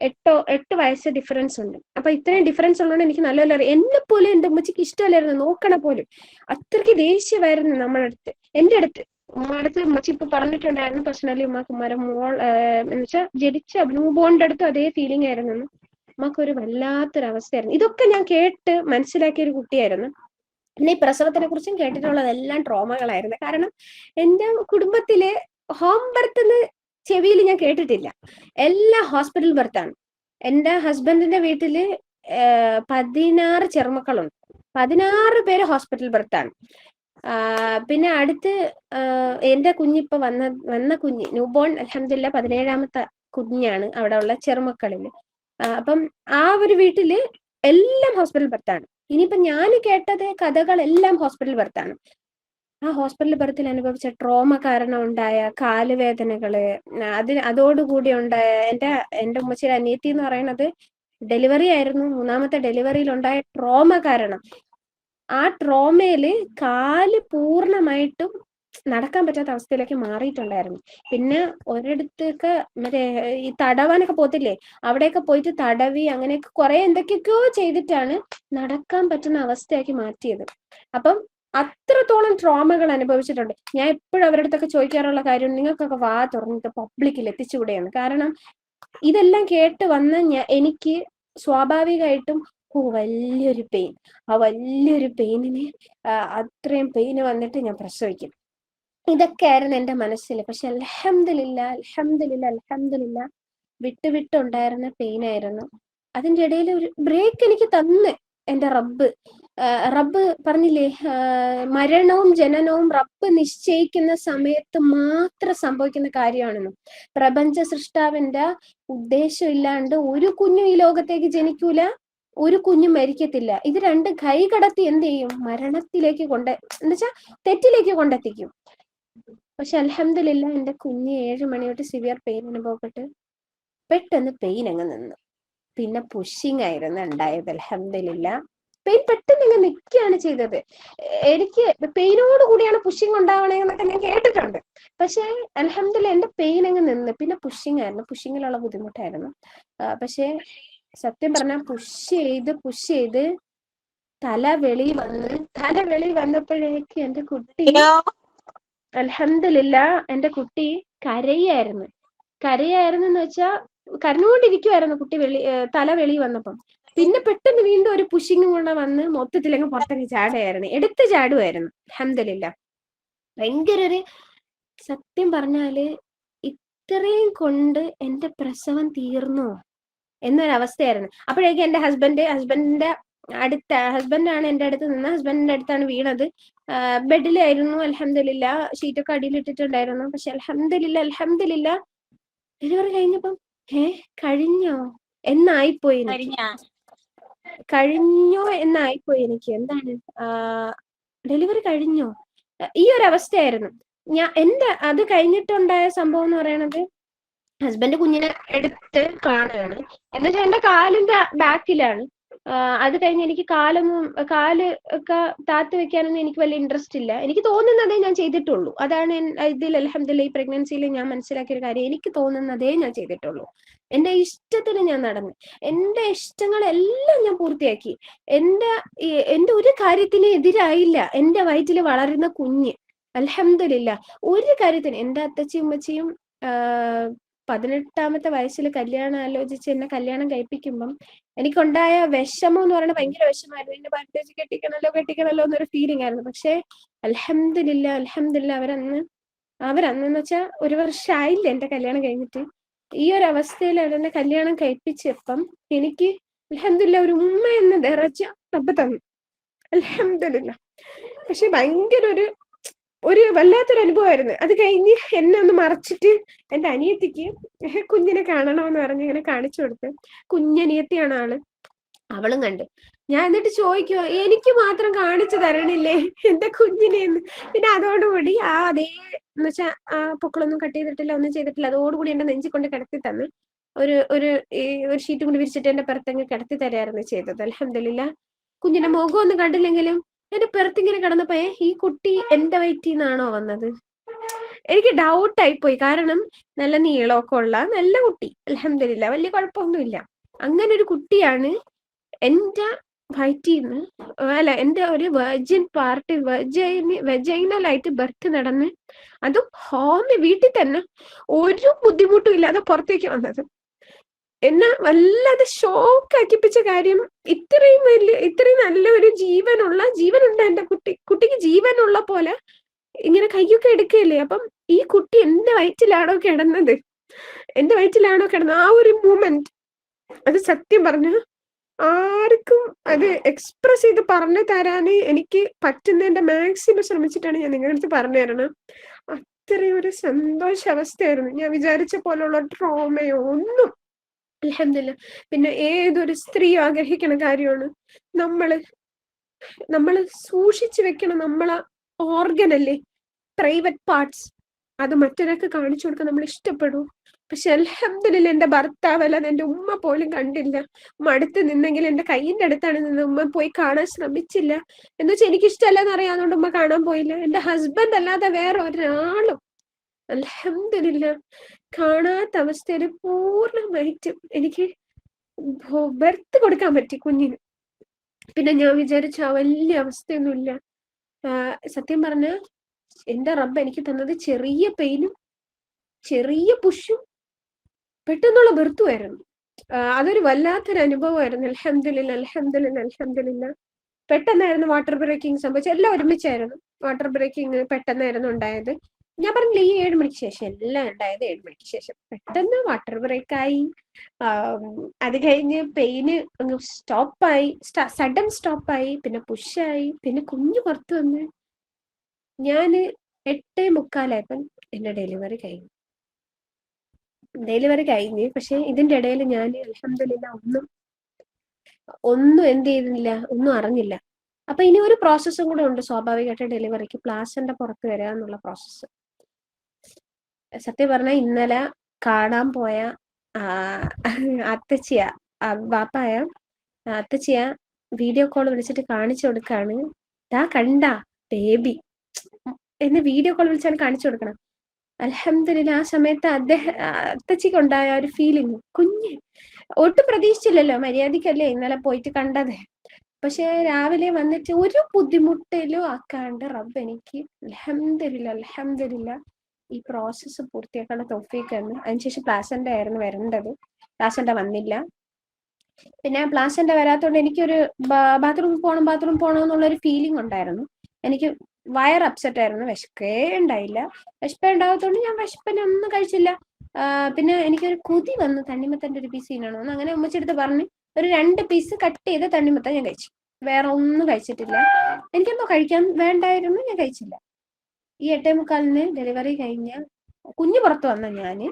8 വയസ്സ് ഡിഫറൻസ് ഉണ്ട്. അപ്പൊ ഇത്രയും ഡിഫറൻസ് ഉള്ളതുകൊണ്ട് എനിക്ക് നല്ലപോലെ അറിയാം. എന്നെ പോലും എൻ്റെ ഉമ്മച്ചിക്ക് ഇഷ്ടമല്ലായിരുന്നു നോക്കണ പോലും. അത്രയ്ക്ക് ദേഷ്യമായിരുന്നു നമ്മുടെ അടുത്ത്, എൻ്റെ അടുത്ത്. ഉമ്മയുടെ അടുത്ത് ഉമ്മച്ചി ഇപ്പൊ പറഞ്ഞിട്ടുണ്ടായിരുന്നു, പേഴ്സണലി ഉമ്മക്ക് ഉമ്മയുടെ മോൾ എന്ന് വെച്ചാൽ ജനിച്ച ന്യൂ ബോണിന്റെ അടുത്ത് അതേ ഫീലിംഗ് ആയിരുന്നു. ഉമ്മക്ക് ഒരു വല്ലാത്തൊരവസ്ഥയായിരുന്നു. ഇതൊക്കെ ഞാൻ കേട്ട് മനസ്സിലാക്കിയ ഒരു കുട്ടിയായിരുന്നു. പിന്നെ ഈ പ്രസവത്തിനെ കുറിച്ചും കേട്ടിട്ടുള്ളതെല്ലാം ട്രോമകളായിരുന്നു. കാരണം എൻ്റെ കുടുംബത്തില് ഹോം ബർത്ത് എന്ന് ചെവിയിൽ ഞാൻ കേട്ടിട്ടില്ല, എല്ലാം ഹോസ്പിറ്റൽ ബർത്താണ്. എൻ്റെ ഹസ്ബൻഡിന്റെ വീട്ടില് 16 ചെറുമക്കളുണ്ട്, 16 പേര് ഹോസ്പിറ്റൽ ബർത്താണ്. പിന്നെ അടുത്ത് എൻ്റെ കുഞ്ഞിപ്പോ വന്ന കുഞ്ഞ് ന്യൂ ബോൺ അൽഹംദുലില്ലാ 17ാമത്തെ കുഞ്ഞാണ് അവിടെ ഉള്ള ചെറുമക്കളില്. അപ്പം ആ ഒരു വീട്ടില് എല്ലാം ഹോസ്പിറ്റൽ ബർത്താണ്. ഇനിയിപ്പോ ഞാൻ കേട്ടത് കഥകളെല്ലാം ഹോസ്പിറ്റൽ ബർത്താണ്. ആ ഹോസ്പിറ്റൽ ബർത്തിൽ അനുഭവിച്ച ട്രോമ കാരണം ഉണ്ടായ കാലുവേദനകള്, അതോടുകൂടി ഉണ്ടായ എൻ്റെ ഉമ്മച്ചിയുടെ അനിയത്തി എന്ന് പറയുന്നത് ഡെലിവറി ആയിരുന്നു. 3ാമത്തെ ഡെലിവറിയിൽ ഉണ്ടായ ട്രോമ കാരണം ആ ട്രോമയില് കാല് പൂർണ്ണമായിട്ടും നടക്കാൻ പറ്റാത്ത അവസ്ഥയിലേക്ക് മാറിയിട്ടുണ്ടായിരുന്നു. പിന്നെ ഒരിടത്തൊക്കെ മറ്റേ ഈ തടവാനൊക്കെ പോത്തില്ലേ, അവിടെയൊക്കെ പോയിട്ട് തടവി അങ്ങനെയൊക്കെ കുറെ എന്തൊക്കെയൊക്കെയോ ചെയ്തിട്ടാണ് നടക്കാൻ പറ്റുന്ന അവസ്ഥയാക്കി മാറ്റിയത്. അപ്പം അത്രത്തോളം ട്രോമകൾ അനുഭവിച്ചിട്ടുണ്ട്. ഞാൻ എപ്പോഴും അവരുടെ അടുത്തൊക്കെ ചോദിക്കാറുള്ള കാര്യം, നിങ്ങൾക്കൊക്കെ വാ തുറന്നിട്ട് പബ്ലിക്കിൽ എത്തിച്ചുകൂടെയാണ്. കാരണം ഇതെല്ലാം കേട്ട് വന്ന എനിക്ക് സ്വാഭാവികമായിട്ടും വലിയൊരു പെയിൻ, ആ വലിയൊരു പെയിനിന് അത്രയും പെയിന് വന്നിട്ട് ഞാൻ പ്രസവിക്കും, ഇതൊക്കെ ആയിരുന്നു എൻ്റെ മനസ്സിൽ. പക്ഷെ അൽഹംദുലില്ലാ വിട്ടുണ്ടായിരുന്ന പെയിൻ ആയിരുന്നു. അതിൻ്റെ ഇടയിൽ ഒരു ബ്രേക്ക് എനിക്ക് തന്ന് എൻ്റെ റബ്ബ് പറഞ്ഞില്ലേ, മരണവും ജനനവും റബ്ബ് നിശ്ചയിക്കുന്ന സമയത്ത് മാത്രം സംഭവിക്കുന്ന കാര്യമാണെന്നും പ്രപഞ്ച സൃഷ്ടാവിന്റെ ഉദ്ദേശം ഇല്ലാണ്ട് ഒരു കുഞ്ഞും ഈ ലോകത്തേക്ക് ജനിക്കൂല, ഒരു കുഞ്ഞും മരിക്കത്തില്ല. ഇത് 2 കൈ കടത്തി എന്ത് ചെയ്യും, മരണത്തിലേക്ക് എന്നുവെച്ചാൽ തെറ്റിലേക്ക് കൊണ്ടെത്തിക്കും. പക്ഷെ അൽഹംദുലില്ലാ എൻ്റെ കുഞ്ഞ് 7 മണി തൊട്ട് സിവിയർ പെയിൻ അനുഭവപ്പെട്ട് പെട്ടെന്ന് പെയിൻ അങ്ങ് നിന്നു. പിന്നെ പുഷിങ് ആയിരുന്നു ഉണ്ടായത്. അൽഹംദുലില്ലാ പെയിൻ പെട്ടെന്ന് അങ്ങ് നിൽക്കുകയാണ് ചെയ്തത്. എനിക്ക് പെയിനോട് കൂടിയാണ് പുഷിങ് ഉണ്ടാവണേന്നൊക്കെ ഞാൻ കേട്ടിട്ടുണ്ട്. പക്ഷെ അൽഹംദുലില്ലാ എൻ്റെ പെയിൻ അങ്ങ് നിന്ന്. പിന്നെ പുഷിങ് ആയിരുന്നു, പുഷിങ്ങിലുള്ള ബുദ്ധിമുട്ടായിരുന്നു. പക്ഷെ സത്യം പറഞ്ഞാൽ പുഷ് ചെയ്ത് തല വെളി വന്നപ്പോഴേക്ക് എൻ്റെ കുട്ടി അൽഹംദുലില്ലാ എൻ്റെ കുട്ടി കരയായിരുന്നു എന്ന് വെച്ചാൽ കരഞ്ഞുകൊണ്ടിരിക്കുവായിരുന്നു കുട്ടി തല വെളി വന്നപ്പം. പിന്നെ പെട്ടെന്ന് വീണ്ടും ഒരു പുഷിങ്ങും കൂടെ വന്ന് മൊത്തത്തിലങ്ങ് പുറത്തേക്ക് ചാടുകയായിരുന്നു, എടുത്ത് ചാടുമായിരുന്നു. അൽഹംദുലില്ലാ. ഭയങ്കര ഒരു, സത്യം പറഞ്ഞാല് ഇത്രയും കൊണ്ട് എന്റെ പ്രസവം തീർന്നോ എന്നൊരവസ്ഥയായിരുന്നു. അപ്പോഴേക്കും എന്റെ ഹസ്ബൻഡിന്റെ ഹസ്ബൻഡാണ് എന്റെ അടുത്ത് നിന്ന്, ഹസ്ബൻഡിന്റെ അടുത്താണ് വീണത്. ബെഡിലായിരുന്നു. അൽഹംദുലില്ലാ, ഷീറ്റൊക്കെ അടിയിലിട്ടിട്ടുണ്ടായിരുന്നു. പക്ഷെ അൽഹംദുലില്ലാ ഡെലിവറി കഴിഞ്ഞപ്പം കഴിഞ്ഞോ എന്നായിപ്പോയി എനിക്ക്. കഴിഞ്ഞോ എന്നായിപ്പോയി എനിക്ക്. എന്താണ്, ഡെലിവറി കഴിഞ്ഞോ, ഈ ഒരു അവസ്ഥയായിരുന്നു. അത് കഴിഞ്ഞിട്ടുണ്ടായ സംഭവം എന്ന് പറയണത്, ഹസ്ബൻഡ് കുഞ്ഞിനെ എടുത്ത് കാണുകയാണ്. എന്നുവെച്ചാൽ എന്റെ കാലിന്റെ ബാക്കിലാണ്. അത് കഴിഞ്ഞ് എനിക്ക് കാല് ഒക്കെ താത്ത് വെക്കാനൊന്നും എനിക്ക് വലിയ ഇൻട്രസ്റ്റ് ഇല്ല. എനിക്ക് തോന്നുന്നതേ ഞാൻ ചെയ്തിട്ടുള്ളൂ. അതാണ് ഇതിൽ അൽഹംദുലില്ലാ ഈ പ്രഗ്നൻസിയിൽ ഞാൻ മനസ്സിലാക്കിയ ഒരു കാര്യം. എനിക്ക് തോന്നുന്നതേ ഞാൻ ചെയ്തിട്ടുള്ളൂ. എന്റെ ഇഷ്ടത്തിന് ഞാൻ നടന്നു. എന്റെ ഇഷ്ടങ്ങളെല്ലാം ഞാൻ പൂർത്തിയാക്കി. എന്റെ ഒരു കാര്യത്തിന് എതിരായില്ല. എന്റെ വയറ്റിൽ വളരുന്ന കുഞ്ഞ് അൽഹംദുലില്ലാ ഒരു കാര്യത്തിന്. എന്റെ അത്തച്ചിയും ഉമ്മച്ചിയും 18ാമത്തെ വയസ്സിൽ കല്യാണം ആലോചിച്ച് എന്നെ കല്യാണം കഴിപ്പിക്കുമ്പം എനിക്കുണ്ടായ വിഷമം എന്ന് പറയുന്നത് ഭയങ്കര വിഷമായിരുന്നു. എന്റെ ഭർത്താവ് കെട്ടിക്കണല്ലോ എന്നൊരു ഫീലിംഗ് ആയിരുന്നു. പക്ഷെ അൽഹംദുലില്ലാ അവരന്ന് വെച്ചാൽ 1 വർഷമായില്ല എന്റെ കല്യാണം കഴിഞ്ഞിട്ട്. ഈ ഒരു അവസ്ഥയിൽ അവരെന്നെ കല്യാണം കഴിപ്പിച്ചപ്പം എനിക്ക് അൽഹംദുലില്ലാ ഒരു ഉമ്മ എന്ന ദറജ റബ്ബ് തന്നു. അൽഹംദുലില്ലാ. പക്ഷെ ഭയങ്കര ഒരു വല്ലാത്തൊരു അനുഭവമായിരുന്നു. അത് കഴിഞ്ഞ് എന്നെ ഒന്ന് മറച്ചിട്ട് എന്റെ അനിയത്തിക്ക് കുഞ്ഞിനെ കാണണമെന്ന് പറഞ്ഞ് ഇങ്ങനെ കാണിച്ചു കൊടുത്ത്. കുഞ്ഞനിയത്തിയാണ് ആള്. അവളും കണ്ട്. ഞാൻ എന്നിട്ട് ചോദിക്കുവാ, എനിക്ക് മാത്രം കാണിച്ചു തരണില്ലേ എന്റെ കുഞ്ഞിനെന്ന്. പിന്നെ അതോടുകൂടി അതേ എന്ന് വെച്ചാൽ പൊക്കളൊന്നും കട്ട് ചെയ്തിട്ടില്ല, ഒന്നും ചെയ്തിട്ടില്ല. അതോടുകൂടി എന്റെ നെഞ്ചി കൊണ്ട് കിടത്തി തന്ന് ഒരു ഷീറ്റ് കൊണ്ട് വിരിച്ചിട്ട് എന്റെ പുറത്തങ്ങ് കിടത്തി തരായിരുന്നു ചെയ്തത്. അൽഹംദുലില്ലാ. കുഞ്ഞിന്റെ മുഖം ഒന്നും കണ്ടില്ലെങ്കിലും എന്റെ പുറത്തിങ്ങനെ കിടന്നപ്പോ ഈ കുട്ടി എന്റെ വയറ്റിൽ നിന്നാണോ വന്നത്? എനിക്ക് ഡൗട്ട് ആയിപ്പോയി. കാരണം നല്ല നീളമൊക്കെ ഉള്ള നല്ല കുട്ടി, അൽഹംദുലില്ലാ വലിയ കുഴപ്പമൊന്നുമില്ല. അങ്ങനെ ഒരു കുട്ടിയാണ് എന്റെ വയറ്റിൽ നിന്ന്, അല്ല എന്റെ ഒരു വെർജിൻ പാർട്ട്, വെജൈനലായിട്ട് ബർത്ത് നടന്ന്, അതും വീട്ടിൽ തന്നെ ഒരു ബുദ്ധിമുട്ടും ഇല്ലാതെ പുറത്തേക്ക് വന്നത്. എന്നെ വല്ലാതെ ഷോക്ക് ആക്കിപ്പിച്ച കാര്യം, ഇത്രയും നല്ലൊരു ജീവനുണ്ട് എന്റെ കുട്ടിക്ക് ജീവനുള്ള പോലെ ഇങ്ങനെ കൈയൊക്കെ എടുക്കുകയല്ലേ. അപ്പം ഈ കുട്ടി എന്റെ വയറ്റിലാണോ കിടന്നത് ആ ഒരു മൂമെന്റ്, അത് സത്യം പറഞ്ഞ ആർക്കും അത് എക്സ്പ്രസ് ചെയ്ത് പറഞ്ഞു തരാന് എനിക്ക് പറ്റുന്നതിന്റെ മാക്സിമം ശ്രമിച്ചിട്ടാണ് ഞാൻ നിങ്ങളുടെ അടുത്ത് പറഞ്ഞു തരണം. അത്രയും ഒരു സന്തോഷാവസ്ഥയായിരുന്നു. ഞാൻ വിചാരിച്ച പോലുള്ള ട്രോമയോ ഒന്നും അൽഹംദുലില്ലാ. പിന്നെ ഏതൊരു സ്ത്രീ ആഗ്രഹിക്കുന്ന കാര്യമാണ്, നമ്മള് സൂക്ഷിച്ചു വെക്കണം നമ്മളെ ഓർഗൻ അല്ലേ, പ്രൈവറ്റ് പാർട്സ്. അത് മറ്റൊരാൾക്ക് കാണിച്ചു കൊടുക്കാൻ നമ്മൾ ഇഷ്ടപ്പെടും. പക്ഷെ അൽഹംദുലില്ലാ എന്റെ ഭർത്താവ് അല്ലാതെ എന്റെ ഉമ്മ പോലും കണ്ടില്ല. ഉമ്മ അടുത്ത് നിന്നെങ്കിൽ എന്റെ കയ്യിന്റെ അടുത്താണ് നിന്ന്. ഉമ്മ പോയി കാണാൻ ശ്രമിച്ചില്ല. എന്ന് വെച്ചാൽ എനിക്ക് ഇഷ്ടമല്ലെന്ന് അറിയാവുന്നതുകൊണ്ട് ഉമ്മ കാണാൻ പോയില്ല. എന്റെ ഹസ്ബൻഡ് അല്ലാതെ വേറെ ഒരാളും അൽഹംദുലില്ലാ കാണാത്ത അവസ്ഥയിൽ പൂർണ്ണമായിട്ടും എനിക്ക് ബർത്ത് കൊടുക്കാൻ പറ്റി കുഞ്ഞിന്. പിന്നെ ഞാൻ വിചാരിച്ച വലിയ അവസ്ഥയൊന്നുമില്ല. സത്യം പറഞ്ഞ എന്റെ റബ്ബ് എനിക്ക് തന്നത് ചെറിയ പെയിനും ചെറിയ പുഷും പെട്ടെന്നുള്ള ബർത്തുമായിരുന്നു. അതൊരു വല്ലാത്തൊരു അനുഭവമായിരുന്നു. അൽഹംദുലില്ലാ. പെട്ടെന്നായിരുന്നു വാട്ടർ ബ്രേക്കിംഗ് സംഭവിച്ചത്. എല്ലാം ഒരുമിച്ചായിരുന്നു. വാട്ടർ ബ്രേക്കിംഗ് പെട്ടെന്നായിരുന്നു ഉണ്ടായത്. ഞാൻ പറഞ്ഞില്ല, ഈ 7 മണിക്ക് ശേഷം എല്ലാം ഉണ്ടായത്. 7 മണിക്ക് ശേഷം പെട്ടെന്ന് വാട്ടർ ബ്രേക്കായി. അത് കഴിഞ്ഞ് പെയിന് സ്റ്റോപ്പായി, സഡൻ സ്റ്റോപ്പായി. പിന്നെ പുഷായി. പിന്നെ കുഞ്ഞു പുറത്ത് വന്ന് ഞാന് 8:45 എന്റെ ഡെലിവറി കഴിഞ്ഞ്. പക്ഷെ ഇതിന്റെ ഇടയിൽ ഞാൻ അൽഹംദുലില്ലാ ഒന്നും എന്ത് ചെയ്തില്ല, ഒന്നും അറിഞ്ഞില്ല. അപ്പൊ ഇനി ഒരു പ്രോസസ്സും കൂടെ ഉണ്ട് സ്വാഭാവികമായിട്ട് ഡെലിവറിക്ക്, പ്ലാസന്റ പുറത്ത് വരിക എന്നുള്ള പ്രോസസ്സ്. സത്യം പറഞ്ഞാൽ ഇന്നലെ കാണാൻ പോയ അത്തച്ചിയ വാപ്പായ അത്തച്ചിയ വീഡിയോ കോൾ വിളിച്ചിട്ട് കാണിച്ചു കൊടുക്കാണ്, കണ്ട ബേബി എന്ന് വീഡിയോ കോൾ വിളിച്ചാണ് കാണിച്ചു കൊടുക്കണം. അൽഹംദുലില്ലാ ആ സമയത്ത് അത്തച്ചിക്ക് ഉണ്ടായ ഒരു ഫീലിംഗ്, കുഞ്ഞ് ഒട്ടും പ്രതീക്ഷിച്ചില്ലല്ലോ. മര്യാദക്കല്ലേ ഇന്നലെ പോയിട്ട് കണ്ടത്. പക്ഷെ രാവിലെ വന്നിട്ട് ഒരു ബുദ്ധിമുട്ടിലും ആക്കാണ്ട് റബ്ബ് എനിക്ക് അൽഹംദുലില്ലാ ഈ പ്രോസസ്സ് പൂർത്തിയാക്കാനുള്ള തൗഫീഖ് തന്നു. അതിനുശേഷം പ്ലാസന്റ ആയിരുന്നു വരേണ്ടത്. പ്ലാസന്റ വന്നില്ല. പിന്നെ പ്ലാസന്റ വരാത്തോണ്ട് എനിക്കൊരു ബാത്റൂമിൽ പോകണം എന്നുള്ളൊരു ഫീലിംഗ് ഉണ്ടായിരുന്നു. എനിക്ക് വയർ അപ്സെറ്റ് ആയിരുന്നു, വിശക്കേ ഉണ്ടായില്ല. വിശപ്പേ ഉണ്ടാകത്തോണ്ട് ഞാൻ വിശപ്പിനൊന്നും കഴിച്ചില്ല. പിന്നെ എനിക്കൊരു കൊതി വന്നു തണ്ണിമത്തന്റെ ഒരു പീസ് തിന്നണമെന്ന്. അങ്ങനെ ഉമ്മച്ചെടുത്ത് പറഞ്ഞ് ഒരു 2 പീസ് കട്ട് ചെയ്ത് തണ്ണിമത്തൻ ഞാൻ കഴിച്ചു. വേറെ ഒന്നും കഴിച്ചിട്ടില്ല. എനിക്കെന്തോ കഴിക്കാൻ വേണ്ടായിരുന്നു, ഞാൻ കഴിച്ചില്ല. ഈ 8:45 ഡെലിവറി കഴിഞ്ഞ കുഞ്ഞ് പുറത്ത് വന്ന ഞാന്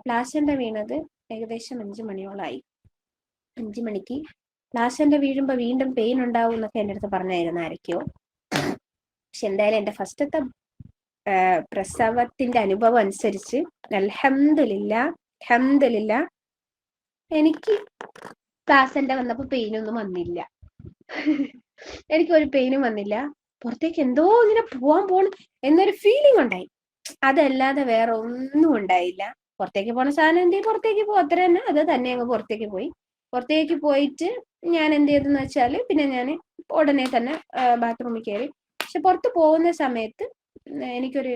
പ്ലാസന്റ വീണത് ഏകദേശം 5 മണിയോളായി. 5 മണിക്ക് പ്ലാസന്റ വീഴുമ്പോ വീണ്ടും പെയിൻ ഉണ്ടാവും എന്നൊക്കെ എൻ്റെ അടുത്ത് പറഞ്ഞായിരുന്നു ആരൊക്കെയോ. പക്ഷെ എന്തായാലും എൻ്റെ ഫസ്റ്റത്തെ പ്രസവത്തിന്റെ അനുഭവം അനുസരിച്ച് അൽഹംദുലില്ലാ എനിക്ക് പ്ലാസന്റ വന്നപ്പോ പെയിനൊന്നും വന്നില്ല. എനിക്കൊരു പെയിനും വന്നില്ല. പുറത്തേക്ക് എന്തോ ഇങ്ങനെ പോവാൻ എന്നൊരു ഫീലിംഗ് ഉണ്ടായി. അതല്ലാതെ വേറെ ഒന്നും ഉണ്ടായില്ല. പുറത്തേക്ക് പോണ സാധനം എന്തെങ്കിലും പുറത്തേക്ക് പോകും, അത്ര തന്നെ. അത് തന്നെ അങ്ങ് പുറത്തേക്ക് പോയി. പുറത്തേക്ക് പോയിട്ട് ഞാൻ എന്ത് ചെയ്തെന്ന് വെച്ചാല് പിന്നെ ഞാൻ ഉടനെ തന്നെ ബാത്റൂമിൽ കയറി. പക്ഷെ പുറത്ത് പോകുന്ന സമയത്ത് എനിക്കൊരു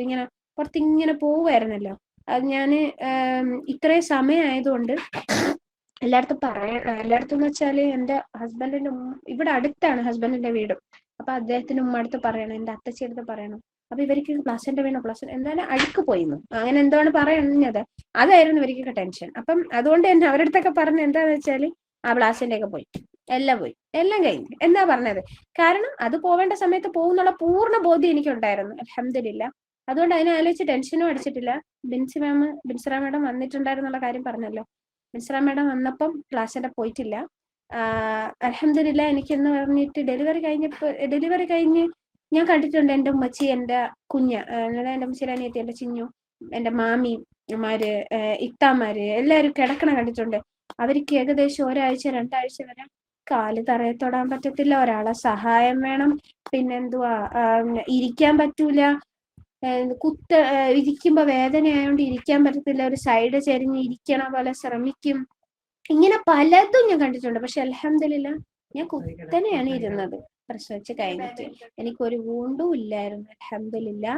ഇങ്ങനെ പുറത്തിങ്ങനെ പോവുമായിരുന്നല്ലോ. അത് ഞാൻ ഇത്രയും സമയമായതുകൊണ്ട് എല്ലായിടത്തും എന്ന് വെച്ചാല് എൻ്റെ ഹസ്ബൻഡിന്റെ ഇവിടെ അടുത്താണ് ഹസ്ബൻഡിന്റെ വീടും. അപ്പൊ അദ്ദേഹത്തിന്റെ ഉമ്മ അടുത്ത് പറയണം, എന്റെ അത്തച്ചി അടുത്ത് പറയണം. അപ്പൊ ഇവർക്ക് പ്ലാസന്റ വീണോ, എന്തായാലും അഴുക്ക് പോയിന്നു, അങ്ങനെ എന്താണ് പറയുന്നത്. അതായിരുന്നു ഇവർക്ക് ടെൻഷൻ. അപ്പം അതുകൊണ്ട് തന്നെ അവരുടെ അടുത്തൊക്കെ പറഞ്ഞ എന്താന്ന് വെച്ചാല് ആ പ്ലാസന്റ ഒക്കെ പോയി, എല്ലാം പോയി, എല്ലാം കഴിഞ്ഞു എന്താ പറഞ്ഞത്. കാരണം അത് പോവേണ്ട സമയത്ത് പോകുന്നുള്ള പൂർണ്ണ ബോധ്യം എനിക്കുണ്ടായിരുന്നു, അൽഹംദുലില്ലാ. അതുകൊണ്ട് അതിനെ ആലോചിച്ച് ടെൻഷനും അടിച്ചിട്ടില്ല. ബിൻസിറ മാഡം വന്നിട്ടുണ്ടായിരുന്നുള്ള കാര്യം പറഞ്ഞല്ലോ. ബിൻസിറ മാഡം വന്നപ്പം പ്ലാസന്റ പോയിട്ടില്ല. അൽഹംദുലില്ലാ. എനിക്കെന്ന് പറഞ്ഞിട്ട് ഡെലിവറി കഴിഞ്ഞ് ഞാൻ കണ്ടിട്ടുണ്ട് എൻ്റെ ഉമ്മച്ചി, എൻ്റെ എൻ്റെ ഉമ്മച്ചിയുടെ അനിയത്തി, എൻ്റെ ചിഞ്ഞു, എൻ്റെ മാമിമാര്, ഇത്താമാര് എല്ലാവരും കിടക്കണ കണ്ടിട്ടുണ്ട്. അവർക്ക് ഏകദേശം 1-2 ആഴ്ച വരെ കാല് തറയെ തൊടാൻ പറ്റത്തില്ല, ഒരാളെ സഹായം വേണം. പിന്നെന്തുവാ, ഇരിക്കാൻ പറ്റൂല, ഇരിക്കുമ്പോ വേദന ആയതുകൊണ്ട് ഇരിക്കാൻ പറ്റത്തില്ല, ഒരു സൈഡ് ചെരിഞ്ഞ് ഇരിക്കണ പോലെ ശ്രമിക്കും. ഇങ്ങനെ പലതും ഞാൻ കണ്ടിട്ടുണ്ട്. പക്ഷെ അൽഹംദുലില്ലാ ഞാൻ കുത്തനെയാണ് ഇരുന്നത് പ്രസവിച്ച് കഴിഞ്ഞിട്ട്. എനിക്കൊരു വൂണ്ടും ഇല്ലായിരുന്നു, അൽഹംദുലില്ലാ.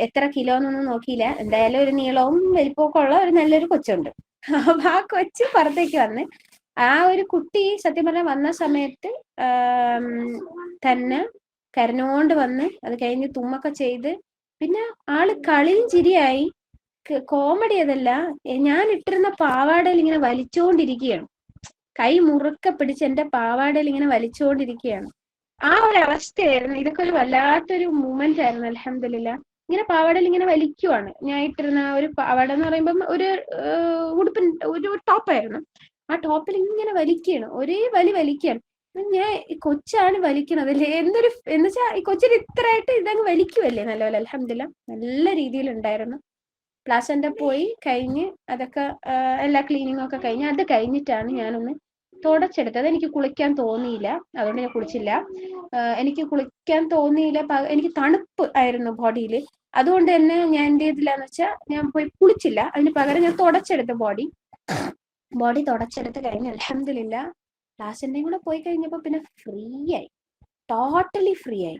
എത്ര കിലോ എന്നൊന്നും നോക്കിയില്ല. എന്തായാലും ഒരു നീളവും വലിപ്പമൊക്കെ ഉള്ള ഒരു നല്ലൊരു കൊച്ചുണ്ട്. അപ്പൊ ആ കൊച്ചു പുറത്തേക്ക് വന്ന് ആ ഒരു കുട്ടി സത്യം പറഞ്ഞാൽ വന്ന സമയത്ത് തന്നെ കരഞ്ഞോണ്ട് വന്ന് അത് കഴിഞ്ഞ് തുമ്മൊക്കെ ചെയ്ത് പിന്നെ ആള് കളിയും ചിരിയായി. കോമഡി അതല്ല, ഞാൻ ഇട്ടിരുന്ന പാവാടയിൽ ഇങ്ങനെ വലിച്ചുകൊണ്ടിരിക്കുകയാണ്, കൈ മുറുക്കെ പിടിച്ച് എന്റെ പാവാടയിൽ ഇങ്ങനെ വലിച്ചുകൊണ്ടിരിക്കുകയാണ്. ആ ഒരു അവസ്ഥയായിരുന്നു. ഇതൊക്കെ ഒരു വല്ലാത്തൊരു മൂമെന്റ് ആയിരുന്നു. അൽഹംദുലില്ലാ. ഇങ്ങനെ പാവാടയിൽ ഇങ്ങനെ വലിക്കുവാണ്. ഞാൻ ഇട്ടിരുന്ന ഒരു പാവാട എന്ന് പറയുമ്പം ഒരു ഒരു ടോപ്പായിരുന്നു. ആ ടോപ്പിൽ ഇങ്ങനെ വലിക്കുകയാണ്, ഒരേ വലിക്കുകയാണ്. ഞാൻ ഈ കൊച്ചാണ് വലിക്കണത് അല്ലേ എന്തൊരു എന്നുവെച്ചാ ഈ കൊച്ചിന് ഇത്രയായിട്ട് ഇതങ്ങ് വലിക്കുവല്ലേ നല്ലപോലെ. അൽഹംദുലില്ലാ നല്ല രീതിയിലുണ്ടായിരുന്നു. പ്ലാസന്റ പോയി കഴിഞ്ഞ് അതൊക്കെ എല്ലാ ക്ലീനിങ്ങും ഒക്കെ കഴിഞ്ഞ് അത് കഴിഞ്ഞിട്ടാണ് ഞാനൊന്ന് തുടച്ചെടുത്തത്. എനിക്ക് കുളിക്കാൻ തോന്നിയില്ല, അതുകൊണ്ട് ഞാൻ കുളിച്ചില്ല. എനിക്ക് കുളിക്കാൻ തോന്നിയില്ല, എനിക്ക് തണുപ്പ് ആയിരുന്നു ബോഡിയിൽ. അതുകൊണ്ട് തന്നെ ഞാൻ എന്ത് ചെയ്തില്ലാന്ന് വെച്ചാൽ ഞാൻ പോയി കുളിച്ചില്ല. അതിന് പകരം ഞാൻ തുടച്ചെടുത്ത ബോഡി തുടച്ചെടുത്ത് കഴിഞ്ഞ് അൽഹംദുലില്ലാ പ്ലാസന്റയും കൂടെ പോയി കഴിഞ്ഞപ്പോ പിന്നെ ഫ്രീ ആയി, ടോട്ടലി ഫ്രീ ആയി.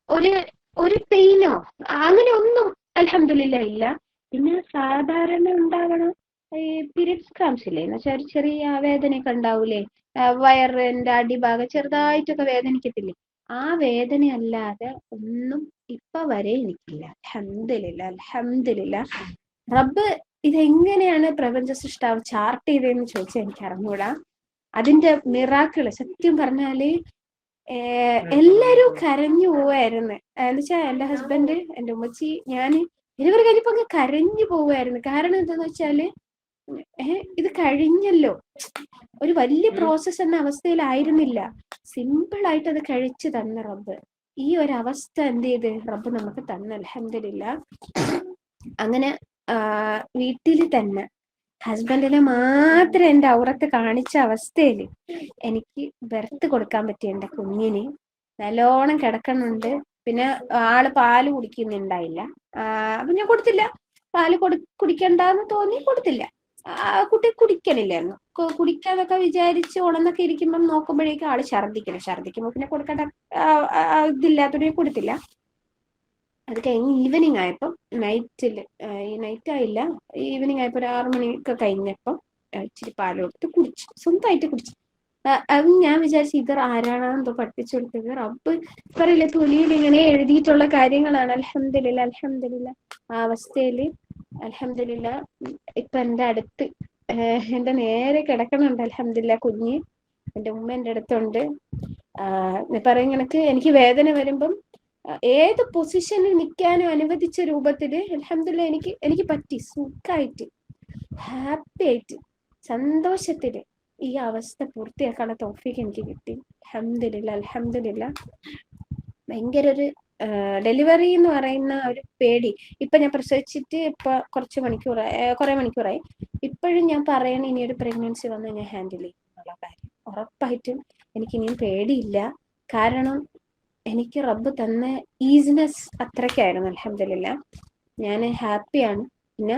ഒരു ഒരു പെയിനോ അങ്ങനെ ഒന്നും അൽഹംദുലില്ലാ ഇല്ല. പിന്നെ സാധാരണ ഉണ്ടാവണം ഈ പീരിയഡ്സ് ക്രാംസ് ഇല്ലേ, എന്ന് വെച്ചാൽ ഒരു ചെറിയ വേദനയൊക്കെ ഉണ്ടാവൂലേ, വയറിന്റെ അടിഭാഗം ചെറുതായിട്ടൊക്കെ വേദനിക്കത്തില്ലേ, ആ വേദന അല്ലാതെ ഒന്നും ഇപ്പൊ വരെ എനിക്കില്ല. അൽഹംദുലില്ലാ. റബ്ബ് ഇതെങ്ങനെയാണ് പ്രപഞ്ച സൃഷ്ടാവ് ചാർട്ട് ചെയ്തതെന്ന് ചോദിച്ചാൽ എനിക്ക് അറിഞ്ഞൂടാ. അതിന്റെ മിറാക്കിള് സത്യം പറഞ്ഞാല് എല്ലാരും കരഞ്ഞു പോവായിരുന്നു. എന്ന് വെച്ചാ എന്റെ ഹസ്ബൻഡ്, എന്റെ ഉമ്മച്ചി, ഞാന് ഡെലിവറി കഴിഞ്ഞപ്പോ അങ്ങ് കരഞ്ഞു പോവായിരുന്നു. കാരണം എന്താന്ന് വെച്ചാല് ഇത് കഴിഞ്ഞല്ലോ, ഒരു വലിയ പ്രോസസ് എന്ന അവസ്ഥയിലായിരുന്നില്ല. സിമ്പിൾ ആയിട്ട് അത് കഴിച്ചു തന്ന റബ്ബ് ഈ ഒരു അവസ്ഥ എന്ത് ചെയ്ത് റബ്ബ് നമുക്ക് തന്ന. അൽഹംദുലില്ലാ. അങ്ങനെ വീട്ടിൽ തന്നെ ഹസ്ബൻഡിനെ മാത്രം എന്റെ ഔറത്ത് കാണിച്ച അവസ്ഥയിൽ എനിക്ക് ബെർത്ത് കൊടുക്കാൻ പറ്റി. എന്റെ കുഞ്ഞിന് നല്ലോണം കിടക്കണുണ്ട്. പിന്നെ ആള് പാല് കുടിക്കുന്നുണ്ടായില്ല. അപ്പൊ ഞാൻ കൊടുത്തില്ല, പാല് കുടിക്കണ്ടെന്ന് തോന്നി കൊടുത്തില്ല. കുട്ടി കുടിക്കണില്ലായിരുന്നു. കുടിക്കാന്നൊക്കെ വിചാരിച്ച് ഉണന്നൊക്കെ ഇരിക്കുമ്പം നോക്കുമ്പോഴേക്കും ആള് ഛർദ്ദിക്കുമ്പോ പിന്നെ കൊടുക്കേണ്ട ഇതില്ലാത്തോണ്ട് കൊടുത്തില്ല. അത് കഴിഞ്ഞ് ഈവനിങ് ആയപ്പം നൈറ്റിൽ, ഈ നൈറ്റ് ആയില്ല, ഈവനിങ് ആയപ്പോൾ ഒരു 6 മണിയൊക്കെ കഴിഞ്ഞപ്പം ഇച്ചിരി പാൽ കൊടുത്ത് കുടിച്ചു, സ്വന്തമായിട്ട് കുടിച്ചു. അത് ഞാൻ വിചാരിച്ചു ഇത് ആരാണോ എന്തോ പഠിപ്പിച്ചു കൊടുത്തത്. റബ്ബ് പറയില്ലേ തൊലിയിൽ ഇങ്ങനെ എഴുതിയിട്ടുള്ള കാര്യങ്ങളാണ്. അൽഹംദുലില്ലാ അൽഹംദുലില്ലാ. ആ അവസ്ഥയില് അൽഹംദുലില്ലാ ഇപ്പൊ എന്റെ അടുത്ത് എന്റെ നേരെ കിടക്കണുണ്ട്. അൽഹംദുലില്ലാ കുഞ്ഞ് എന്റെ ഉമ്മ എന്റെ അടുത്തുണ്ട്. പറയും കണക്ക് എനിക്ക് വേദന വരുമ്പം ഏത് പൊസിഷനിൽ നിൽക്കാനും അനുവദിച്ച രൂപത്തില് അൽഹംദുലില്ലാ എനിക്ക് പറ്റി, സുഖമായിട്ട് ഹാപ്പി ആയിട്ട് സന്തോഷത്തില് ഈ അവസ്ഥ പൂർത്തിയാക്കാനുള്ള തൗഫീഖ് എനിക്ക് കിട്ടി. അൽഹംദുലില്ലാ അൽഹംദുലില്ലാ. ഭയങ്കര ഒരു ഡെലിവറി എന്ന് പറയുന്ന ഒരു പേടി. ഇപ്പൊ ഞാൻ പ്രസവിച്ചിട്ട് ഇപ്പൊ കുറെ മണിക്കൂറായി. ഇപ്പോഴും ഞാൻ പറയണ ഇനി ഒരു പ്രഗ്നൻസി വന്ന് ഞാൻ ഹാൻഡിൽ ചെയ്യും എന്നുള്ള കാര്യം ഉറപ്പായിട്ടും എനിക്ക് ഇനിയും പേടിയില്ല. കാരണം എനിക്ക് റബ്ബ് തന്ന ഈസിനെസ് അത്രയ്ക്കായിരുന്നു. അൽഹംദുലില്ലാ ഞാൻ ഹാപ്പിയാണ്. പിന്നെ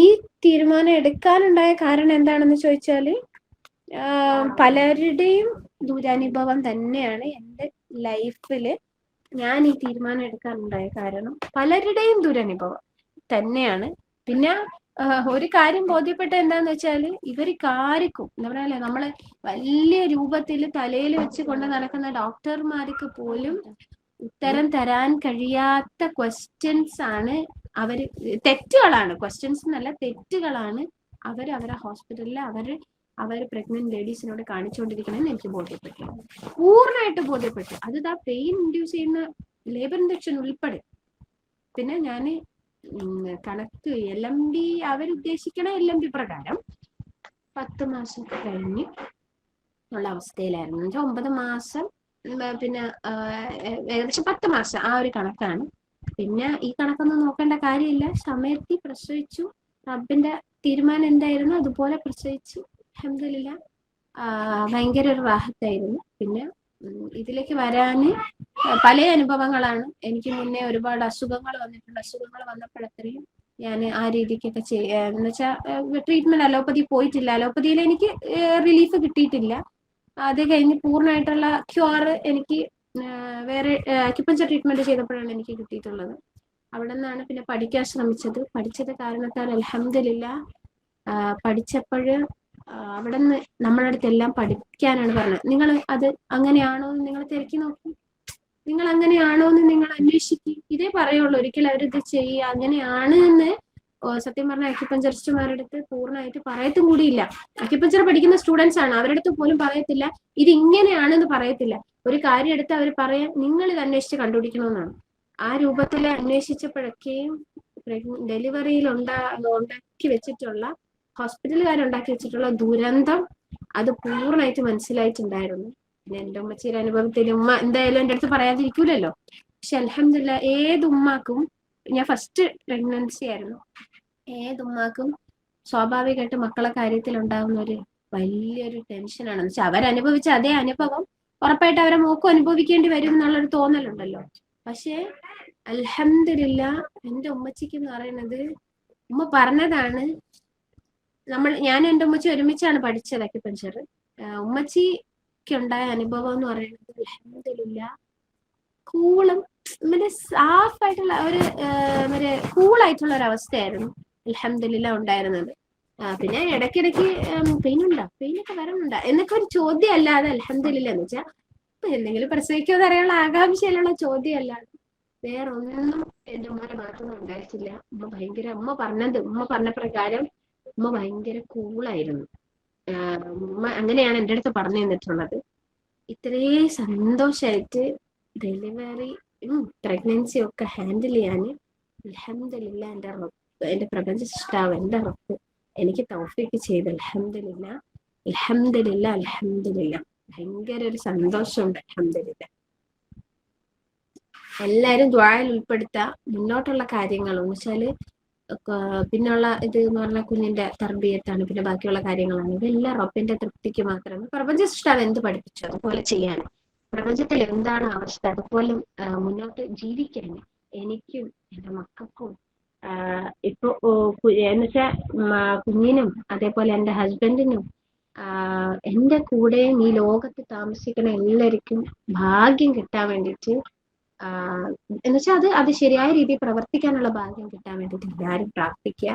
ഈ തീരുമാനം എടുക്കാനുണ്ടായ കാരണം എന്താണെന്ന് ചോദിച്ചാല് പലരുടെയും ദുരനുഭവം തന്നെയാണ് എൻ്റെ ലൈഫില് ഞാൻ ഈ തീരുമാനം എടുക്കാനുണ്ടായ കാരണം. പലരുടെയും ദുരനുഭവം തന്നെയാണ്. പിന്നെ ഒരു കാര്യം ബോധ്യപ്പെട്ട എന്താന്ന് വെച്ചാല് ഇവർക്കാർക്കും എന്താ പറയാ, നമ്മളെ വലിയ രൂപത്തിൽ തലയിൽ വെച്ച് കൊണ്ട് നടക്കുന്ന ഡോക്ടർമാർക്ക് പോലും ഉത്തരം തരാൻ കഴിയാത്ത ക്വസ്റ്റ്യൻസ് ആണ് അവര്, തെറ്റുകളാണ്, ക്വസ്റ്റ്യൻസ് എന്നല്ല തെറ്റുകളാണ് അവരെ ഹോസ്പിറ്റലിൽ അവർ പ്രഗ്നന്റ് ലേഡീസിനോട് കാണിച്ചുകൊണ്ടിരിക്കണമെന്ന് എനിക്ക് ബോധ്യപ്പെട്ടു, പൂർണ്ണമായിട്ട് ബോധ്യപ്പെട്ടു. അത് പെയിൻ ഇൻഡ്യൂസ് ചെയ്യുന്ന ലേബർ ഇൻജക്ഷൻ ഉൾപ്പെടെ. പിന്നെ ഞാൻ കണക്ക് LMD അവരുദ്ദേശിക്കണ LMD പ്രകാരം 10 മാസം കഴിഞ്ഞ് ഉള്ള അവസ്ഥയിലായിരുന്നു. 9 മാസം പിന്നെ ഏകദേശം 10 മാസം ആ ഒരു കണക്കാണ്. പിന്നെ ഈ കണക്കൊന്നും നോക്കേണ്ട കാര്യമില്ല. സമയത്ത് പ്രസവിച്ചു. റബ്ബിന്റെ തീരുമാനം എന്തായിരുന്നു അതുപോലെ പ്രസവിച്ചു. അൽഹംദുലില്ലാ ഭയങ്കര ഒരു റാഹത്തായിരുന്നു. പിന്നെ ഇതിലേക്ക് വരാന് പല അനുഭവങ്ങളാണ്. എനിക്ക് മുന്നേ ഒരുപാട് അസുഖങ്ങൾ വന്നിട്ടുണ്ട്. അസുഖങ്ങൾ വന്നപ്പോഴത്രയും ഞാൻ ആ രീതിക്കൊക്കെ എന്ന് വെച്ചാൽ ട്രീറ്റ്മെന്റ് അലോപ്പതി പോയിട്ടില്ല. അലോപ്പതിയിൽ എനിക്ക് റിലീഫ് കിട്ടിയിട്ടില്ല. അത് കഴിഞ്ഞ് പൂർണ്ണമായിട്ടുള്ള ക്യൂർ എനിക്ക് വേറെ അക്യുപഞ്ചർ ട്രീറ്റ്മെന്റ് ചെയ്തപ്പോഴാണ് എനിക്ക് കിട്ടിയിട്ടുള്ളത്. അവിടെ നിന്നാണ് പിന്നെ പഠിക്കാൻ ശ്രമിച്ചത്. പഠിച്ചത് കാരണത്താൽ അൽഹംദുലില്ലാ പഠിച്ചപ്പോൾ അവിടെ നിന്ന് നമ്മുടെ അടുത്ത് എല്ലാം പഠിക്കാനാണ് പറഞ്ഞത്. നിങ്ങൾ അത് അങ്ങനെയാണോ എന്ന് നിങ്ങൾ തിരക്കി നോക്കി, നിങ്ങൾ അങ്ങനെയാണോ എന്ന് നിങ്ങൾ അന്വേഷിക്കും, ഇതേ പറയുള്ളൂ. ഒരിക്കലും അവരിത് ചെയ്യുക അങ്ങനെയാണ് എന്ന് സത്യം പറഞ്ഞ അക്യുപഞ്ചറിസ്റ്റുമാരുടെ അടുത്ത് പൂർണ്ണമായിട്ട് പറയത്തും കൂടിയില്ല. അക്യുപഞ്ചർ പഠിക്കുന്ന സ്റ്റുഡൻസ് ആണ്, അവരുടെ അടുത്ത് പോലും പറയത്തില്ല ഇത് ഇങ്ങനെയാണെന്ന് പറയത്തില്ല. ഒരു കാര്യം എടുത്ത് അവർ പറയാൻ നിങ്ങൾ ഇത് അന്വേഷിച്ച് കണ്ടുപിടിക്കണമെന്നാണ്. ആ രൂപത്തിൽ അന്വേഷിച്ചപ്പോഴൊക്കെയും ഡെലിവറിയിൽ ഉണ്ടാക്കി വെച്ചിട്ടുള്ള ഹോസ്പിറ്റലുകാരുണ്ടാക്കി വെച്ചിട്ടുള്ള ദുരന്തം അത് പൂർണ്ണമായിട്ട് മനസ്സിലായിട്ടുണ്ടായിരുന്നു. പിന്നെ എൻ്റെ ഉമ്മച്ചിയുടെ അനുഭവത്തിൽ ഉമ്മ എന്തായാലും എൻ്റെ അടുത്ത് പറയാതിരിക്കൂലല്ലോ. പക്ഷെ അൽഹംദുലില്ലാ ഏതുമ്മാക്കും, ഞാൻ ഫസ്റ്റ് പ്രഗ്നൻസി ആയിരുന്നു, ഏതുമ്മാക്കും സ്വാഭാവികമായിട്ട് മക്കളെ കാര്യത്തിൽ ഉണ്ടാകുന്ന ഒരു വലിയൊരു ടെൻഷനാണ്. എന്ന് വെച്ചാൽ അവരനുഭവിച്ച അതേ അനുഭവം ഉറപ്പായിട്ട് അവരെ മോക്കും അനുഭവിക്കേണ്ടി വരും എന്നുള്ളൊരു തോന്നലുണ്ടല്ലോ. പക്ഷെ അൽഹംദുലില്ലാ എൻ്റെ ഉമ്മച്ചിക്ക് എന്ന് പറയുന്നത്, ഉമ്മ പറഞ്ഞതാണ്, ഞാനും എൻ്റെ ഉമ്മച്ചി ഒരുമിച്ചാണ് പഠിച്ചത് അക്യുപഞ്ചർ. ഉമ്മച്ചിക്ക് ഉണ്ടായ അനുഭവം എന്ന് പറയുന്നത് അൽഹംദുലില്ലാ കൂളും സാഫ് ആയിട്ടുള്ള ഒരു കൂളായിട്ടുള്ള ഒരു അവസ്ഥയായിരുന്നു അൽഹംദുലില്ലാ ഉണ്ടായിരുന്നത്. പിന്നെ ഇടയ്ക്കിടയ്ക്ക് പെയിനൊക്കെ വരണുണ്ടോ എന്നൊക്കെ ഒരു ചോദ്യം അല്ലാതെ അൽഹംദുലില്ലാ എന്ന് വെച്ചാൽ എന്തെങ്കിലും പ്രസവിക്കുമെന്ന് അറിയാനുള്ള ആകാംക്ഷയിലുള്ള ചോദ്യം അല്ലാതെ വേറെ ഒന്നും എൻ്റെ ഉമ്മയുടെ ഭാഗത്തൊന്നും ഉണ്ടായിട്ടില്ല. ഉമ്മ പറഞ്ഞ പ്രകാരം ഉമ്മ ഭയങ്കര കൂളായിരുന്നു. ഉമ്മ അങ്ങനെയാണ് എൻ്റെ അടുത്ത് പറഞ്ഞു തന്നിട്ടുള്ളത്. ഇത്രയും സന്തോഷമായിട്ട് ഡെലിവറി പ്രഗ്നൻസി ഒക്കെ ഹാൻഡിൽ ചെയ്യാൻ അൽഹംദുലില്ലാ എൻ്റെ പ്രപഞ്ച സൃഷ്ടാവ് എൻ്റെ റബ്ബ് എനിക്ക് തൗഫീഖ് ചെയ്ത് അൽഹംദുലില്ലാ അൽഹംദുലില്ലാ അൽഹംദുലില്ലാ. ഭയങ്കര ഒരു സന്തോഷമുണ്ട് അൽഹംദുലില്ലാ. എല്ലാരും ദുആയിൽ ഉൾപ്പെടുത്തുക. മുന്നോട്ടുള്ള കാര്യങ്ങൾ എന്ന് വെച്ചാല് പിന്നുള്ള ഇത് എന്ന് പറഞ്ഞാൽ കുഞ്ഞിന്റെ തർബിയത്താണ്, പിന്നെ ബാക്കിയുള്ള കാര്യങ്ങളാണ്. ഇതെല്ലാം റബ്ബിന്റെ തൃപ്തിക്ക് മാത്രമേ പ്രപഞ്ച സൃഷ്ടാവ് എന്ത് പഠിപ്പിച്ചു അതുപോലെ ചെയ്യാൻ, പ്രപഞ്ചത്തിൽ എന്താണ് അവസ്ഥ അതുപോലെ മുന്നോട്ട് ജീവിക്കാൻ എനിക്കും എൻ്റെ മക്കൾക്കും ഇപ്പൊ എന്ന് വെച്ചാൽ കുഞ്ഞിനും അതേപോലെ എൻ്റെ ഹസ്ബൻഡിനും എൻ്റെ കൂടെയും ഈ ലോകത്ത് താമസിക്കുന്ന എല്ലാവർക്കും ഭാഗ്യം കിട്ടാൻ വേണ്ടിയിട്ട് എന്ന് വെച്ചാൽ അത് ശരിയായ രീതിയിൽ പ്രവർത്തിക്കാനുള്ള ഭാഗ്യം കിട്ടാൻ വേണ്ടിയിട്ട് എല്ലാവരും പ്രാർത്ഥിക്കുക.